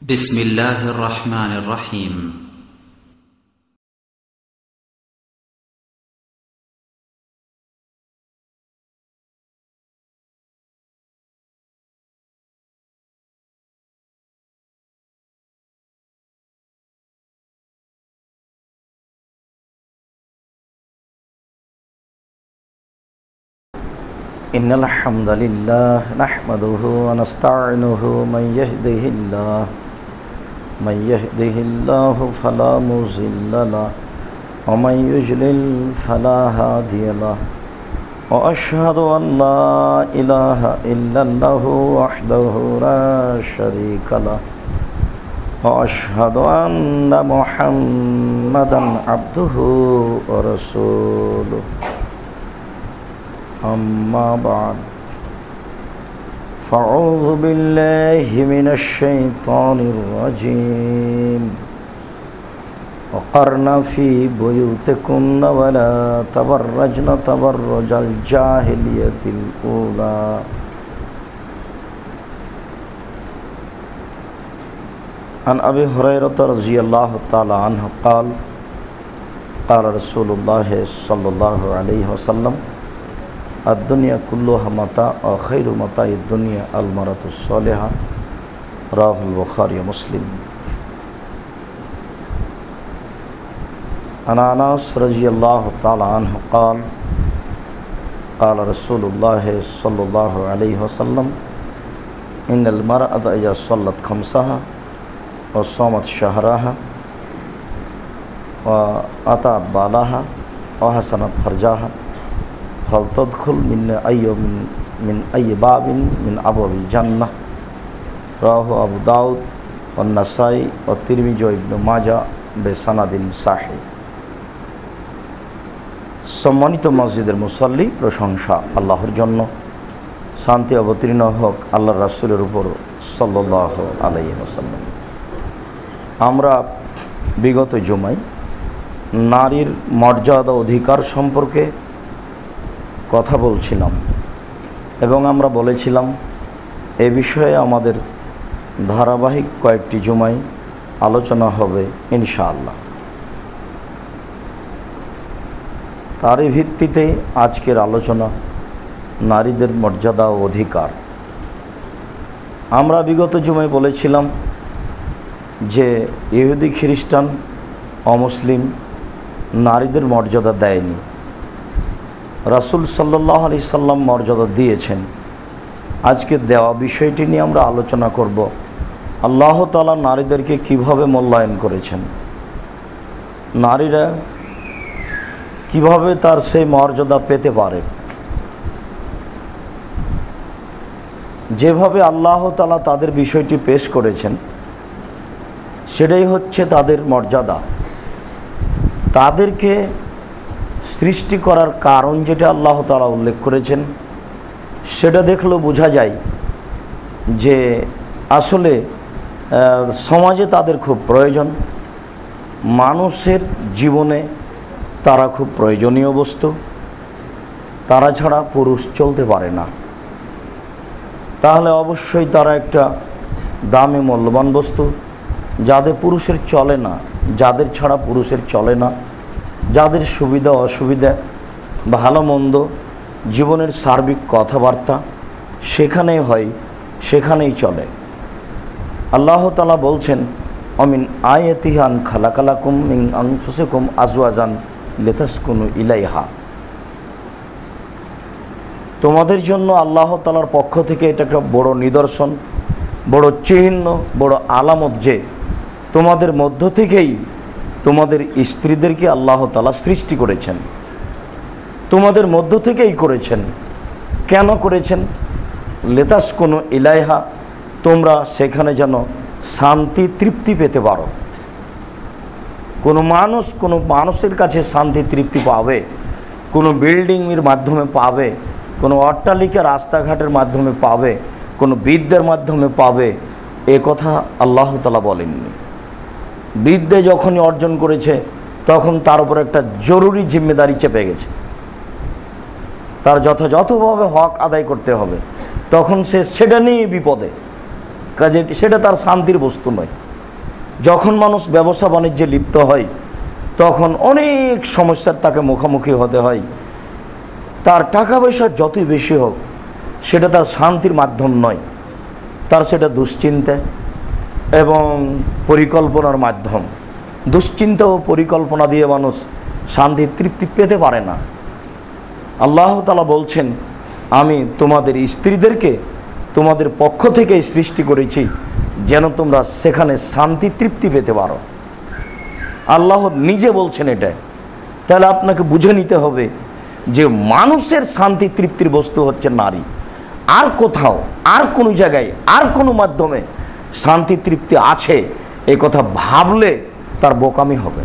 بسم الله الرحمن الرحيم إن الحمد لله نحمده ونستعينه من يهده الله فلا مضل له ومن يضلل فلا هادي له وأشهد أن لا إله إلا الله وحده لا شريك له وأشهد أن محمدا عبده ورسوله أما بعد فأعوذ بالله من الشيطان الرجيم وقرن في بيوتكن ولا تبرجن تبرج الجاهلية الأولى عن أبي هريرة رضي الله تعالى عنه قال قال رسول الله صلى الله عليه وسلم الدنيا كلها متاع وخير متاع الدنيا المرأة الصالحة رواه البخاري ومسلم. عن أنس رضي الله تعالى عنه قال قال رسول الله صلى الله عليه وسلم إن المرأة إذا صلت خمسها وصامت شهرها وأطاعت بالها وحسنت فرجها فلتدخل من أي باب من أبواب الجنة رواه أبو داود والنسائي والترمذي وابن মাজাহ বেসানাদিন সাহিহ। সম্মানিত মসজিদের মুসল্লি, প্রশংসা আল্লাহর জন্য, শান্তি অবতীর্ণ হোক আল্লাহর রাসূলের উপর সাল্লাল্লাহু আলাইহি ওয়াসাল্লাম। আমরা বিগত জুমায় নারীর মর্যাদা অধিকার সম্পর্কে কথা বলছিলাম এবং আমরা বলেছিলাম এ বিষয়ে আমাদের ধারাবাহিক কয়েকটি জুমায় আলোচনা হবে ইনশাআল্লাহ। তারই ভিত্তিতে আজকের আলোচনা নারীদের মর্যাদা ও অধিকার। আমরা বিগত জুমায় বলেছিলাম যে ইহুদি খ্রিস্টান অমুসলিম নারীদের মর্যাদা দেয়নি, রাসূল সাল্লাল্লাহু আলাইহি সাল্লাম মর্যাদা দিয়েছেন। আজকে দেওয়া বিষয়টি নিয়ে আমরা আলোচনা করব। আল্লাহ তাআলা নারীদেরকে কিভাবে মূল্যায়ন করেছেন, নারীরা কিভাবে তার সেই মর্যাদা পেতে পারে। যেভাবে আল্লাহ তাআলা তাদের বিষয়টি পেশ করেছেন সেটাই হচ্ছে তাদের মর্যাদা। তাদেরকে সৃষ্টি করার কারণ যেটা আল্লাহ তাআলা উল্লেখ করেছেন সেটা দেখলেও বোঝা যায় যে আসলে সমাজে তাদের খুব প্রয়োজন, মানুষের জীবনে তারা খুব প্রয়োজনীয় বস্তু, তারা ছাড়া পুরুষ চলতে পারে না। তাহলে অবশ্যই তারা একটা দামি মূল্যবান বস্তু, যাদের পুরুষের চলে না, যাদের ছাড়া পুরুষের চলে না, যাদের সুবিধা অসুবিধা ভালো মন্দ জীবনের সার্বিক কথাবার্তা সেখানেই হয়, সেখানেই চলে। আল্লাহ তাআলা বলছেন অমিন আয়াতিহান খালাকালাকুম মিন আনফুসিকুম আজওয়াজান লিতাসকুনু ইলাইহা। তোমাদের জন্য আল্লাহ তাআলার পক্ষ থেকে এটা একটা বড় নিদর্শন, বড় চিহ্ন, বড় আলামত যে তোমাদের মধ্য থেকেই তোমাদের স্ত্রীদেরকে আল্লাহ তাআলা সৃষ্টি করেছেন, তোমাদের মধ্য থেকেই করেছেন। কেন করেছেন? লিতাসকুনু ইলাইহা, তোমরা সেখানে যেন শান্তি তৃপ্তি পেতে পারো। কোনো মানুষের কাছে শান্তি তৃপ্তি পাবে, কোনো বিল্ডিংয়ের মাধ্যমে পাবে, কোনো অট্টালিকা রাস্তাঘাটের মাধ্যমে পাবে, কোনো বিদ্যার মাধ্যমে পাবে, এ কথা আল্লাহ তাআলা বলেননি। বিদ্যা যখনই অর্জন করেছে তখন তার উপর একটা জরুরি জিম্মেদারি চেপে গেছে, তার যথাযথভাবে হক আদায় করতে হবে। তখন সে সেটা নিয়ে বিপদে, কাজে সেটা তার শান্তির বস্তু নয়। যখন মানুষ ব্যবসা বাণিজ্যে লিপ্ত হয় তখন অনেক সমস্যার তাকে মুখোমুখি হতে হয়। তার টাকা পয়সা যতই বেশি হোক সেটা তার শান্তির মাধ্যম নয়, তার সেটা দুশ্চিন্তা এবং পরিকল্পনার মাধ্যম। দুশ্চিন্তা ও পরিকল্পনা দিয়ে মানুষ শান্তির তৃপ্তি পেতে পারে না। আল্লাহ তাআলা বলছেন, আমি তোমাদের স্ত্রীদেরকে তোমাদের পক্ষ থেকে সৃষ্টি করেছি যেন তোমরা সেখানে শান্তি তৃপ্তি পেতে পারো। আল্লাহ নিজে বলছেন এটা। তাহলে আপনাকে বুঝে নিতে হবে যে মানুষের শান্তি তৃপ্তির বস্তু হচ্ছে নারী। আর কোথাও, আর কোনো জায়গায়, আর কোনো মাধ্যমে শান্তি তৃপ্তি আছে এই কথা ভাবলে তার বোকামি হবে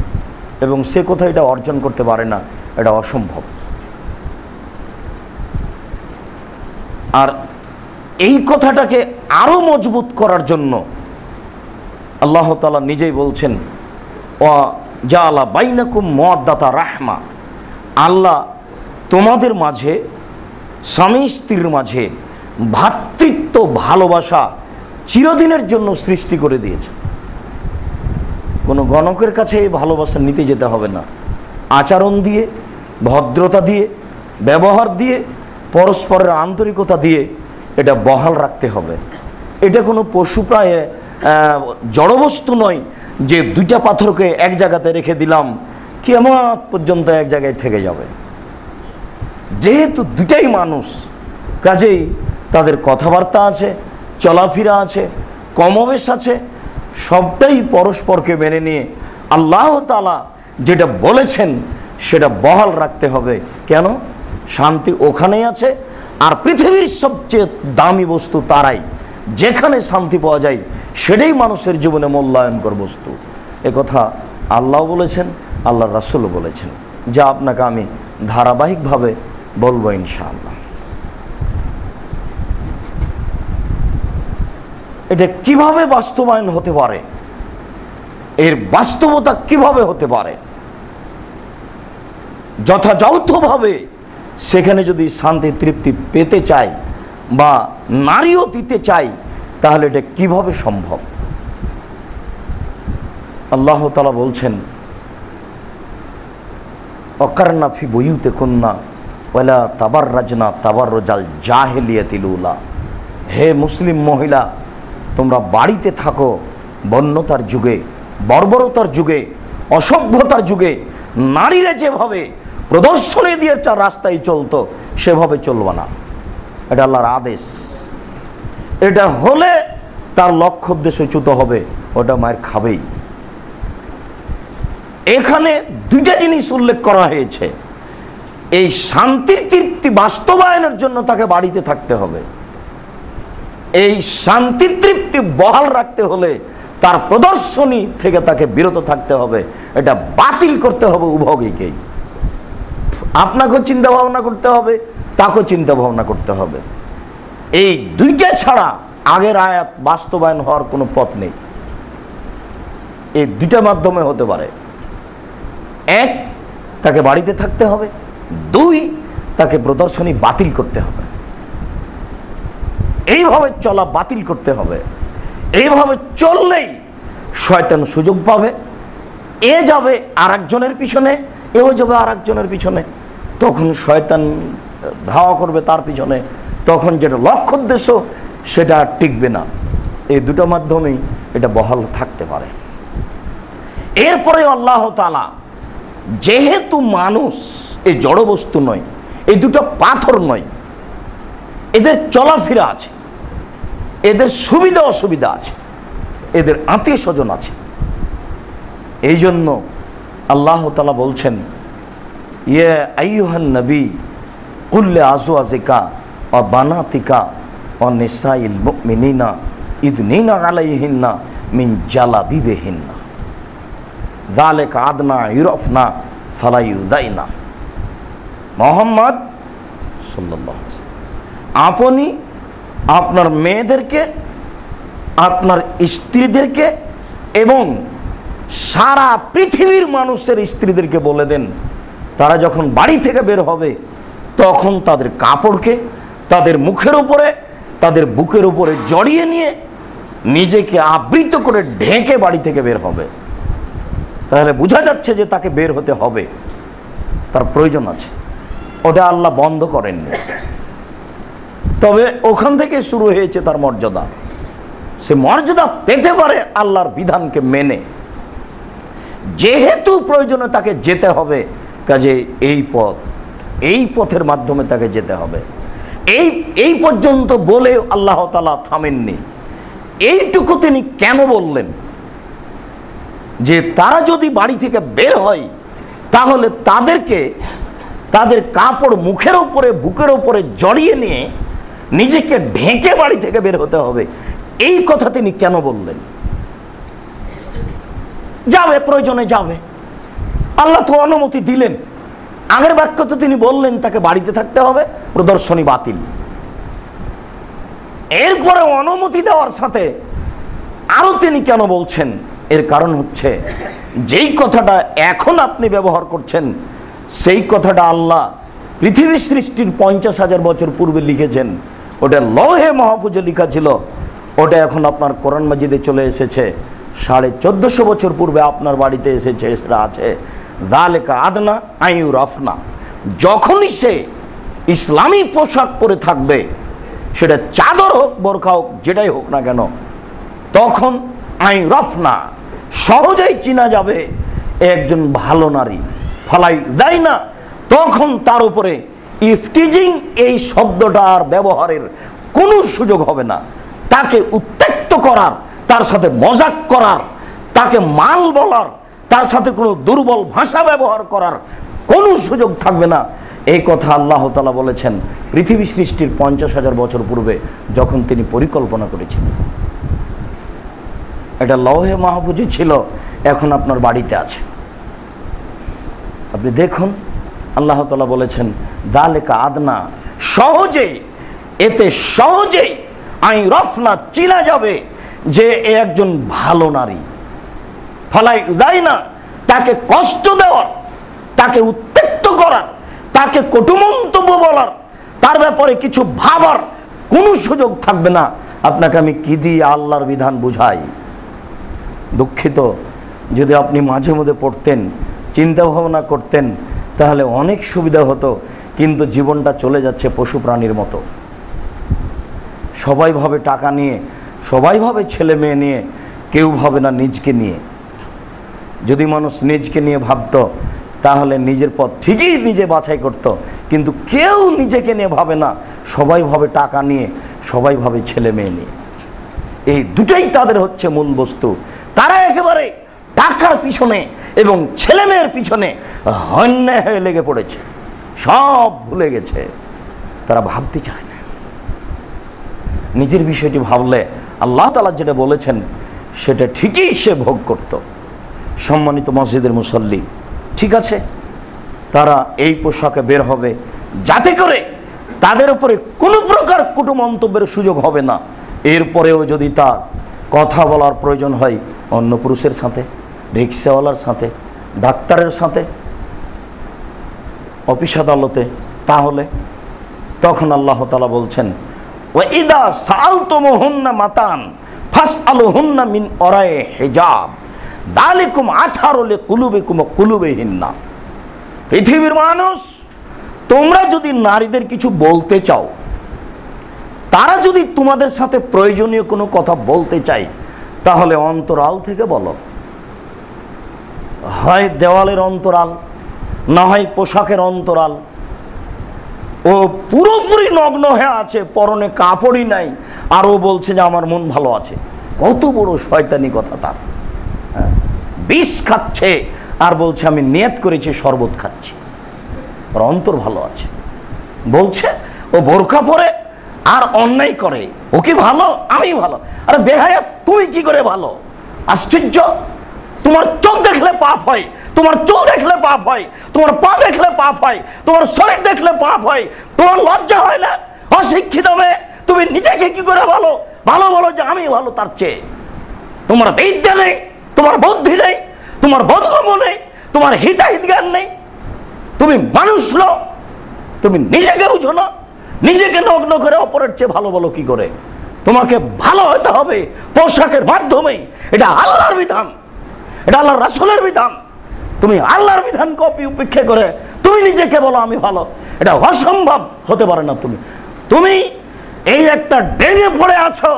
এবং সে কোথাও এটা অর্জন করতে পারে না, এটা অসম্ভব। আর এই কথাটাকে আরো মজবুত করার জন্য আল্লাহ তাআলা নিজেই বলছেন, ওয়া জাআলা বাইনাকুম মাওয়াদ্দাতা রাহমা, আল্লাহ তোমাদের মাঝে, স্বামী স্ত্রীর মাঝে ভ্রাতৃত্ব ভালোবাসা চিরদিনের জন্য সৃষ্টি করে দিয়েছে। কোনো গণকের কাছে এই ভালোবাসা নিতে যেতে হবে না। আচরণ দিয়ে, ভদ্রতা দিয়ে, ব্যবহার দিয়ে, পরস্পরের আন্তরিকতা দিয়ে এটা বহাল রাখতে হবে। এটা কোনো পশু প্রায় জড়বস্তু নয় যে দুইটা পাথরকে এক জায়গাতে রেখে দিলাম কিয়ামত পর্যন্ত এক জায়গায় থেকে যাবে। যেহেতু দুটাই মানুষ, কাজেই তাদের কথাবার্তা আছে, চলাফেরা আছে, কমবেশ আছে, সবটাই পরস্পরকে মেনে নিয়ে আল্লাহ তাআলা যেটা বলেছেন সেটা বহাল রাখতে হবে। কেন? শান্তি ওখানেই আছে। আর পৃথিবীর সবচেয়ে দামি বস্তু তারাই, যেখানে শান্তি পাওয়া যায় সেটাই মানুষের জীবনে মূল্যায়নকর বস্তু। একথা আল্লাহ বলেছেন, আল্লাহর রাসূলও বলেছেন, যা আপনাকে আমি ধারাবাহিকভাবে বলবো ইনশাআল্লাহ। এটা কিভাবে বাস্তবায়ন হতে পারে, এর বাস্তবতা কিভাবে হতে পারে, যথাযথভাবে সেখানে যদি শান্তি তৃপ্তি পেতে চাই বা নারীও দিতে চাই তাহলে এটা কিভাবে সম্ভব? আল্লাহ তাআলা বলছেন, ওয়াকারনা ফি বুয়ুতিকুন্না ওয়ালা তাবাররাজনা তাবাররুজাল জাহিলিয়াতিল উলা। হে মুসলিম মহিলা, তোমরা বাড়িতে থাকো বন্যতার যুগে, বর্বরতার যুগে, অসভ্যতার যুগে নারীরা যেভাবে প্রদর্শনী দিয়ে রাস্তায় চলতো সেভাবে চলবা না। এটা আল্লাহর আদেশ। এটা হলে তার লক্ষ্য উদ্দেশ্যচ্যুত হবে, ওটা মায়ের খাবেই। এখানে দুইটা জিনিস উল্লেখ করা হয়েছে। এই শান্তির তৃপ্তি বাস্তবায়নের জন্য তাকে বাড়িতে থাকতে হবে। এই শান্তি তৃপ্তি বহাল রাখতে হলে তার প্রদর্শনী থেকে তাকে বিরত থাকতে হবে। এটা বাতিল করতে হবে উভয়কেই। আপনাকেও চিন্তা ভাবনা করতে হবে, তাকেও চিন্তা ভাবনা করতে হবে। এই দুইটা ছাড়া আগের আয়াত বাস্তবায়ন হওয়ার কোনো পথ নেই। এই দুইটা মাধ্যমে হতে পারে। এক, তাকে বাড়িতে থাকতে হবে। দুই, তাকে প্রদর্শনী বাতিল করতে হবে। এইভাবে চলা বাতিল করতে হবে। এইভাবে চললেই শয়তান সুযোগ পাবে, এ যাবে আর একজনের পিছনে, এও যাবে আর একজনের পিছনে। তখন শয়তান ধাওয়া করবে তার পিছনে, তখন যেটা লক্ষ্য উদ্দেশ্য সেটা আর টিকবে না। এই দুটো মাধ্যমেই এটা বহাল থাকতে পারে। এরপরে আল্লাহ তাআলা, যেহেতু মানুষ এই জড়বস্তু নয়, এই দুটো পাথর নয়, এদের চলাফেরা আছে, এদের সুবিধা অসুবিধা আছে, এদের আত্মীয় স্বজন আছে। এই জন্য আল্লাহ তাআলা বলছেন, ইয়া আইয়ুহান নবী কুল লিআজওয়াজিকা ওয়া বানাতিকা ওয়া নিসাইল মুমিনিনা ইদনিনা আলাইহিন্না মিন জালাবিবিহিন্না যালিকা আদনা ইউরাফনা ফালা ইউদাইনা। মুহাম্মদ সাল্লাল্লাহু আলাইহি ওয়াসাল্লাম, আপনি আপনার মেয়েদেরকে, আপনার স্ত্রীদেরকে এবং সারা পৃথিবীর মানুষের স্ত্রীদেরকে বলে দেন, তারা যখন বাড়ি থেকে বের হবে তখন তাদের কাপড়কে তাদের মুখের উপরে, তাদের বুকের উপরে জড়িয়ে নিয়ে নিজেকে আবৃত করে ঢেকে বাড়ি থেকে বের হবে, তাহলে বোঝা যাচ্ছে যে তাকে বের হতে হবে, তার প্রয়োজন আছে। ওটা আল্লাহ বন্ধ করেননি, তবে ওখান থেকে শুরু হয়েছে তার মর্যাদা। সে মর্যাদা পেতে পারে আল্লাহর বিধানকে মেনে, যেহেতু প্রয়োজনে তাকে যেতে হবে, কাজে এই পথের মাধ্যমে তাকে যেতে হবে। এই পর্যন্ত বলে আল্লাহ তাআলা থামেননি। এইটুকু তিনি কেন বললেন? যে তারা যদি বাড়ি থেকে বের হয় তাহলে তাদেরকে তাদের কাপড় মুখের উপরে বুকের উপরে জড়িয়ে নিয়ে নিজেকে ঢেকে বাড়ি থেকে বের হতে হবে। এই কথা তিনি কেন বললেন? যাবে, প্রয়োজনে যাবে, আল্লাহ তো অনুমতি দিলেন। আগের বাক্য তো তিনি বললেন তাকে বাড়িতে থাকতে হবে, প্রদর্শনী বাতিল। এরপরে অনুমতি দেওয়ার সাথে আরো তিনি কেন বলছেন? এর কারণ হচ্ছে যেই কথাটা এখন আপনি ব্যবহার করছেন সেই কথাটা আল্লাহ পৃথিবী সৃষ্টির 50,000 বছর পূর্বে লিখেছেন। ওটা লৌহে মাহফুজে লেখা ছিল, ওটা এখন আপনার কোরআন মাজিদে চলে এসেছে। 1450 বছর পূর্বে আপনার বাড়িতে এসেছে, সেটা আছে যালিকা আদনা আইয়ুরাফনা। যখনই সে ইসলামী পোশাক পরে থাকবে, সেটা চাদর হোক বোরখা হোক যেটাই হোক না কেন, তখন আইয়ুরাফনা সহজেই চিনা যাবে একজন ভালো নারী। ফলাই দেয় না, তখন তার উপরে ইফটিজিং এই শব্দটা আর ব্যবহারের কোনো সুযোগ হবে না। তাকে উত্ত্যক্ত করার, তার সাথে মজাক করার, তাকে মাল বলার, তার সাথে কোনো দুর্বল ভাষা ব্যবহার করার কোনো সুযোগ থাকবে না। এই কথা আল্লাহ তাআলা বলেছেন পৃথিবী সৃষ্টির 50,000 বছর পূর্বে, যখন তিনি পরিকল্পনা করেছিলেন। এটা লৌহে মাহফুজে ছিল, এখন আপনার বাড়িতে আছে। আপনি দেখুন আল্লাহ তাআলা বলেছেন যালিকা আদনা, সহজে, এতে সহজেই আইয়ুরাফনা চিনা যাবে যে এ একজন ভালো নারী। ফলাই দেয় না, তাকে কষ্ট দেওয়ার, তাকে উত্ত্যক্ত করার, তাকে কটু মন্তব্য বলার, তার ব্যাপারে কিছু ভাবার কোনো সুযোগ থাকবে না। আপনাকে আমি কি দিয়ে আল্লাহর বিধান বুঝাই? দুঃখিত, যদি আপনি মাঝে মধ্যে পড়তেন, চিন্তা ভাবনা করতেন, তাহলে অনেক সুবিধা হতো। কিন্তু জীবনটা চলে যাচ্ছে পশু প্রাণীর মতো। সবাই ভাবে টাকা নিয়ে, সবাই ভাবে ছেলে মেয়ে নিয়ে, কেউ ভাবে না নিজকে নিয়ে। যদি মানুষ নিজকে নিয়ে ভাবতো তাহলে নিজের পথ ঠিকই নিজে বাছাই করত, কিন্তু কেউ নিজেকে নিয়ে ভাবে না। সবাই ভাবে টাকা নিয়ে, সবাই ভাবে ছেলে মেয়ে নিয়ে। এই দুটোই তাদের হচ্ছে মূল বস্তু। তারা একেবারে টাকার পিছনে এবং ছেলে মেয়ের পিছনে হন্যে হয়ে লেগে পড়েছে, সব ভুলে গেছে। তারা ভাবতে চায় না। নিজের বিষয়টি ভাবলে আল্লাহ তাআলা যেটা বলেছেন সেটা ঠিকই সে ভোগ করত। সম্মানিত মসজিদের মুসল্লি, ঠিক আছে, তারা এই পোশাকে বের হবে যাতে করে তাদের উপরে কোনো প্রকার কটু মন্তব্যের সুযোগ হবে না। এরপরেও যদি তার কথা বলার প্রয়োজন হয় অন্য পুরুষের সাথে, রিক্সাওয়ালার সাথে, ডাক্তারের সাথে, অফিস আদালতে, তাহলে তখন আল্লাহ তাআলা বলছেন ওয়াইদা সাআলতুমুহুন্না মাতান ফাসআলুহুন্না মিন ওরায়ে হিজাব যালিকুম আতহারু লিকুলুবিকুম ওয়া কুলুবিহিন্না। পৃথিবীর মানুষ, তোমরা যদি নারীদের কিছু বলতে চাও, তারা যদি তোমাদের সাথে প্রয়োজনীয় কোনো কথা বলতে চায়, তাহলে অন্তরাল থেকে বলো। হয় দেওয়ালের অন্তরাল, না হয় পোশাকের অন্তরাল। ও পুরোপুরি নগ্ন হয়ে আছে, পরনে কাপড়ই নাই, আর ও বলছে যে আমার মন ভালো আছে। কত বড় শয়তানি কথা তার! বিষ খাচ্ছে আর বলছে আমি নিয়ত করেছি শরবত খাচ্ছি, ওর অন্তর ভালো আছে। বলছে ও বোরকা পরে আর অন্যায় করে, ও কি ভালো? আমি ভালো। আরে বেহায়া, তুই কি করে ভালো? আশ্চর্য! তোমার চোখ দেখলে পাপ হয়, তোমার চুল দেখলে পাপ হয়, তোমার পা দেখলে পাপ হয়, তোমার শরীর দেখলে পাপ হয়। তোমার লজ্জা হয় না? অশিক্ষিত মেয়ে, তুমি নিজেকে কি করে ভালো ভালো বলো যে আমি ভালো? তার চেয়ে তোমার বিদ্যা নেই, তোমার বুদ্ধি নেই, তোমার বোধগম্য নেই, তোমার হিতাহিত জ্ঞান নেই। তুমি মানুষ নও, তুমি নিজেকে বুঝো না। নিজেকে নগ্ন করে অপরের চেয়ে ভালো বলো কি করে? তোমাকে ভালো হতে হবে পোশাকের মাধ্যমে। এটা আল্লাহর বিধান, এটা আল্লাহর রাসূলের বিধান। তুমি আল্লাহর বিধান কপি উপেক্ষা করে তুমি নিজেকে বলো আমি ভালো, এটা অসম্ভব, হতে পারে না। তুমি এই একটা ডেঙে পড়ে আছো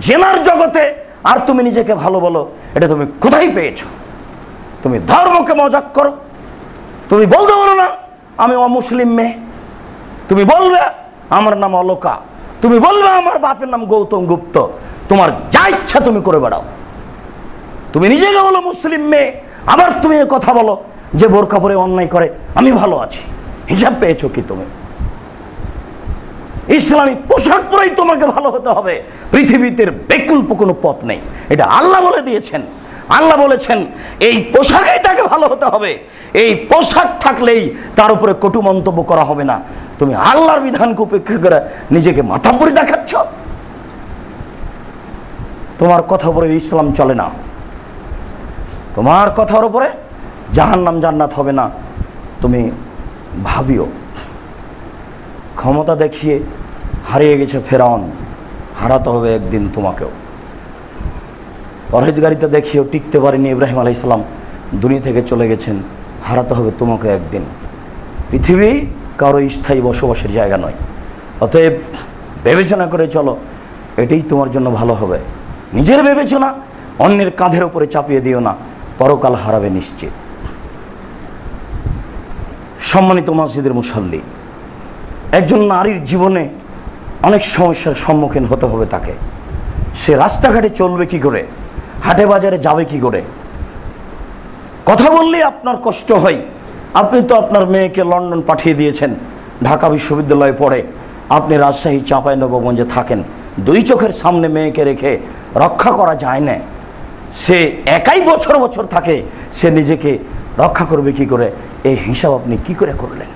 জেনার জগতে, আর তুমি নিজেকে ভালো বলো, এটা তুমি কোথায় পেয়েছো? তুমি ধর্মকে মজাক করো। তুমি বলতে পারো না আমি অমুসলিম মেয়ে, তুমি বলবে আমার নাম অলোকা, তুমি বলবে আমার বাপের নাম গৌতম গুপ্ত, তোমার যা ইচ্ছা তুমি করে বেড়াও। তুমি নিজেকে বলো মুসলিম মেয়ে, আবার তুমি কথা বলো যে বোরকা পরে অন্যায় করে আমি ভালো আছি। হিসাব পেয়েছো কি তুমি? ইসলামী পোশাক পরেই তোমাকে ভালো হতে হবে, পৃথিবীতে বিকল্প কোনো পথ নেই। এটা আল্লাহ বলে দিয়েছেন। আল্লাহ বলেছেন এই পোশাকেই তাকে ভালো হতে হবে, এই পোশাক থাকলেই তার উপরে কটু মন্তব্য করা হবে না। তুমি আল্লাহর বিধানকে উপেক্ষা করে নিজেকে মাথাব্বরি দেখাচ্ছ। তোমার কথা উপরে ইসলাম চলে না, তোমার কথার উপরে জাহান্নাম জান্নাত হবে না। তুমি ভাবিও, ক্ষমতা দেখিয়ে হারিয়ে গেছে ফেরাউন, হারাতে হবে একদিন তোমাকেও। পরহেজগারিতা দেখিয়েও টিকতে পারেনি ইব্রাহিম আলাইহিস সালাম, দুনিয়া থেকে চলে গেছেন, হারাতে হবে তোমাকে একদিন। পৃথিবী কারো স্থায়ী বসবাসের জায়গা নয়। অতএব বিবেচনা করে চলো, এটাই তোমার জন্য ভালো হবে। নিজের বিবেচনা অন্যের কাঁধের উপরে চাপিয়ে দিও না, পরকাল হারাবে নিশ্চিত। সম্মানিত মসজিদের মুসাল্লি, একজন নারীর জীবনে অনেক সমস্যার সম্মুখীন হতে হবে তাকে। সে রাস্তাঘাটে চলবে কি করে, হাটে বাজারে যাবে কি করে? কথা বললেই আপনার কষ্ট হয়। আপনি তো আপনার মেয়েকে লন্ডন পাঠিয়ে দিয়েছেন, ঢাকা বিশ্ববিদ্যালয়ে পড়ে, আপনি রাজশাহী চাঁপাইনবাবগঞ্জে থাকেন। দুই চোখের সামনে মেয়েকে রেখে রক্ষা করা যায় না। সে একাই বছর বছর থাকে, সে নিজেকে রক্ষা করবে কি করে? এই হিসাব আপনি কি করে করলেন?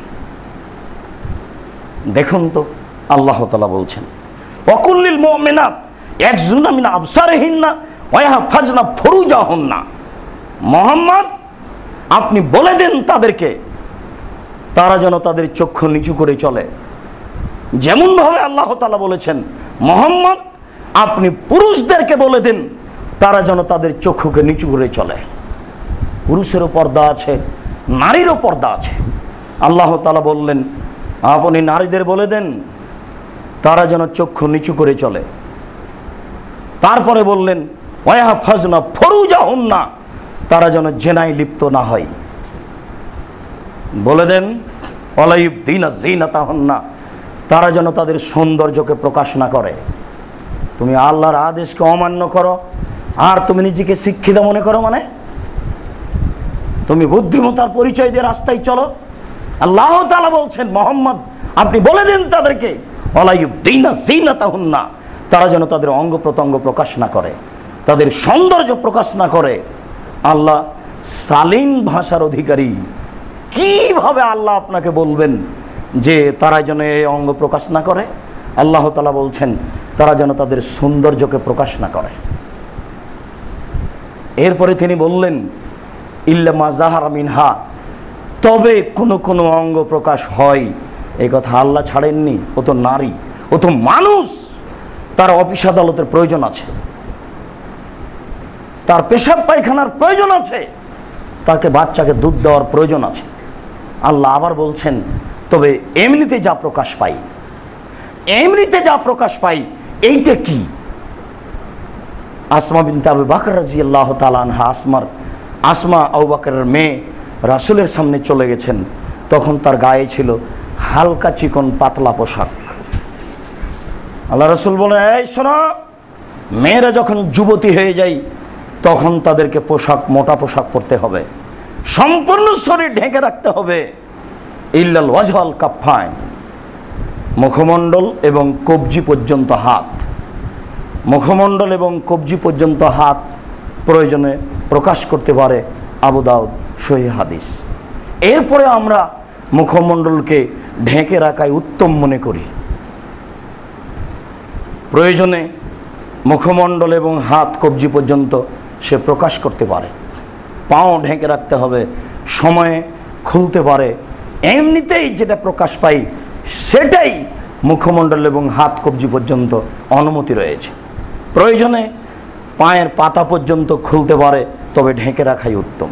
দেখুন তো, আল্লাহ তাআলা বলছেন ওয়াকুল্লিল মুমিনাত ইয়াগযুনা মিন আবসারিহিন্না ওয়া ইয়াহফাজনা ফুরুজাহুন্না। মুহাম্মদ, আপনি বলে দেন তাদেরকে তারা যেন তাদের চক্ষু নিচু করে চলে। যেমনভাবে আল্লাহ তাআলা বলেছেন, মুহাম্মদ আপনি পুরুষদেরকে বলে দেন তারা যেন তাদের চক্ষুকে নিচু করে চলে। পুরুষেরও পর্দা আছে, নারীরও পর্দা আছে। আল্লাহ তাআলা বললেন আপনি নারীদের বলে দেন তারা যেন চক্ষু নিচু করে চলে। তারপরে বললেন ওয়াহফাজনা ফুরুজাহুন্না, তারা যেন জেনায় লিপ্ত না হয়। বলে দেন ওয়ালাইবদিনা যিনাতাহুন্না, তারা যেন তাদের সৌন্দর্যকে প্রকাশ না করে। তুমি আল্লাহর আদেশকে অমান্য করো আর তুমি নিজেকে শিক্ষিত মনে করো, মানে তুমি বুদ্ধিমত্তার পরিচয় দিয়ে রাস্তায় চলো। আল্লাহ তাআলা বলছেন মুহাম্মদ আপনি বলে দেন তাদেরকে ওয়ালাইবদিনা যিনাতাহুন্না, তারা যেন তাদের অঙ্গ প্রত্যঙ্গ প্রকাশ না করে, তাদের সৌন্দর্য প্রকাশ না করে। আল্লাহ শালীন ভাষার অধিকারী, কিভাবে আল্লাহ আপনাকে বলবেন যে তারা যেন এই অঙ্গ প্রকাশ না করে? আল্লাহ তাআলা বলছেন তারা যেন তাদের সৌন্দর্যকে প্রকাশ না করে। এরপরে তিনি বললেন ইল্লা মা যাহারা মিনহা, তবে কোনো কোনো অঙ্গ প্রকাশ হয়। এই কথা আল্লাহ ছাড়েননি। ও তো নারী, ও তো মানুষ, তার অফিস আদালতের প্রয়োজন আছে, তার পেশাব পায়খানার প্রয়োজন আছে, তাকে বাচ্চাকে দুধ দেওয়ার প্রয়োজন আছে। আল্লাহ আবার বলছেন তবে এমনিতে যা প্রকাশ পাই, এমনিতে যা প্রকাশ পাই এইটা কি? আসমা বিনতে আবু বকর রাদিয়াল্লাহু তাআলা আনহা, আসমা আবু বকরের মেয়ে রাসূলের সামনে চলে গেছেন। তখন তার গায়ে ছিল হালকা চিকন পাতলা পোশাক। আল্লাহ রাসূল বলেন এই শোনো, মেয়েরা যখন যুবতী হয়ে যায় তখন তাদেরকে পোশাক, মোটা পোশাক পরতে হবে, সম্পূর্ণ শরীর ঢেকে রাখতে হবে। ইল্লাল ওয়াজহাল কাফাইন, মুখমণ্ডল এবং কবজি পর্যন্ত হাত, মুখমণ্ডল এবং কবজি পর্যন্ত হাত প্রয়োজনে প্রকাশ করতে পারে। আবু দাউদ সহিহ হাদিস। এরপরে আমরা মুখমণ্ডলকে ঢেকে রাখাই উত্তম মনে করি। প্রয়োজনে মুখমণ্ডল এবং হাত কবজি পর্যন্ত সে প্রকাশ করতে পারে। পাও ঢেকে রাখতে হবে, সময়ে খুলতে পারে। এমনিতেই যেটা প্রকাশ পাই সেটাই মুখমণ্ডল এবং হাত কবজি পর্যন্ত অনুমতি রয়েছে। প্রয়োজনে পায়ের পাতা পর্যন্ত খুলতে পারে, তবে ঢেকে রাখাই উত্তম।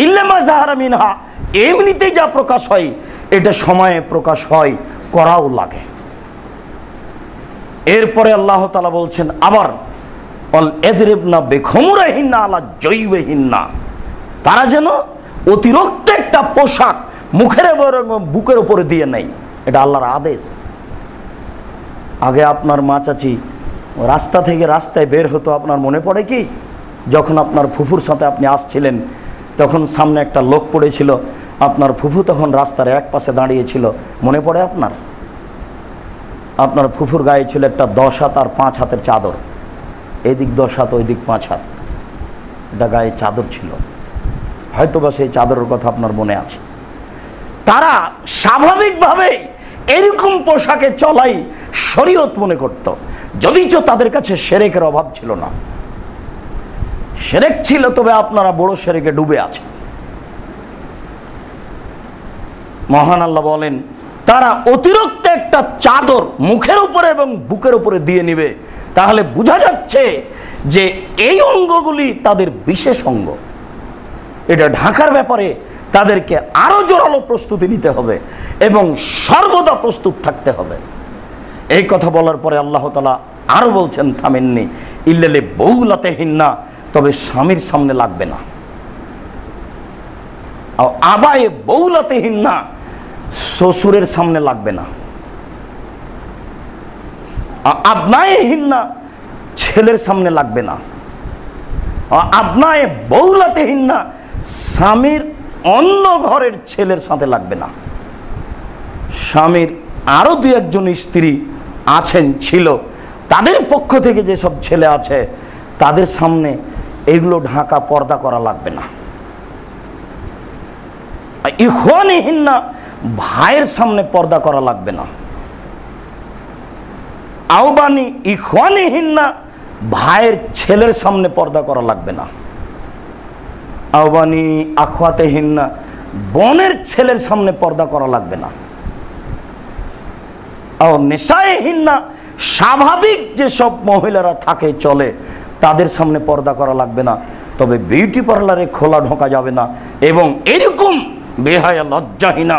ইল্লামা যাহারা মিনহা, এমনিতেই যা প্রকাশ হয় এটা সময়ে প্রকাশ হয়, করাও লাগে। এরপরে আল্লাহ তাআলা বলছেন আবার অল এযরিবনা বিখুমুরিহিন্না আলা জৈবিহিন্না, তারা যেন অতিরিক্ত একটা পোশাক মুখের এবং বুকের উপরে দিয়ে নেয়, এটা আল্লাহর আদেশ। আগে আপনার মা চাচি রাস্তা থেকে রাস্তায় বের হতো, আপনার মনে পড়ে কি? যখন আপনার ফুফুর সাথে আপনি আসছিলেন, তখন সামনে একটা লোক পড়েছিল, আপনার ফুফু তখন রাস্তার এক পাশে দাঁড়িয়েছিল, মনে পড়ে আপনার? আপনার ফুফুর গায়ে ছিল একটা 10 হাত আর 5 হাতের চাদর, এদিক 10 হাত ওই দিক 5 হাত, এটা গায়ে চাদর ছিল, হয়তোবা সেই চাদরের কথা আপনার মনে আছে। তারা স্বাভাবিকভাবে এরকম পোশাকে চলাই শরীয়ত মনে করত, যদিচ তাদের কাছে শিরকের অভাব ছিল না। শিরক ছিল, তবে আপনারা বড় শিরকে ডুবে আছে। মহান আল্লাহ বলেন তারা অতিরিক্ত একটা চাদর মুখের উপরে এবং বুকের উপরে দিয়ে নিবে, তাহলে বোঝা যাচ্ছে যে এই অঙ্গগুলি তাদের বিশেষ অঙ্গ। এটা ঢাকার ব্যাপারে তাদেরকে আরো জোরালো প্রস্তুতি নিতে হবে এবং সর্বদা প্রস্তুত থাকতে হবে। এই কথা বলার পরে আল্লাহ তাআলা আরো বলছেন থামেননি, ইল্লালি বউলাতিহিন্না, তবে স্বামীর সামনে লাগবে না। আবায়ে বউলাতিহিন্না, শ্বশুরের সামনে লাগবে না। আবনায়েহিন্না, ছেলের সামনে লাগবে না। আবনায়ে বউলাতিহিন্না, স্বামীর অন্য ঘরের ছেলের সাথে লাগবে না। স্বামীর আরো 2-1 স্ত্রী আছেন, ছিল, তাদের পক্ষ থেকে যেসব ছেলে আছে তাদের সামনে এগুলো ঢাকা পর্দা করা লাগবে না। ইখওয়ানিহিন্না, ভাইয়ের সামনে পর্দা করা লাগবে না। আওবানি ইখওয়ানিহিন্না, ভাইয়ের ছেলের সামনে পর্দা করা লাগবে না। আওবানি আখওয়াতিহিন্না, বোনের ছেলের সামনে পর্দা করা লাগবে না। আও নিসাইহিন্না, স্বাভাবিক যেসব মহিলারা থাকে চলে তাদের সামনে পর্দা করা লাগবে না, তবে বিউটি পার্লারে খোলা ঢোকা যাবে না, এবং এরকম বেহায়া লজ্জাহীনা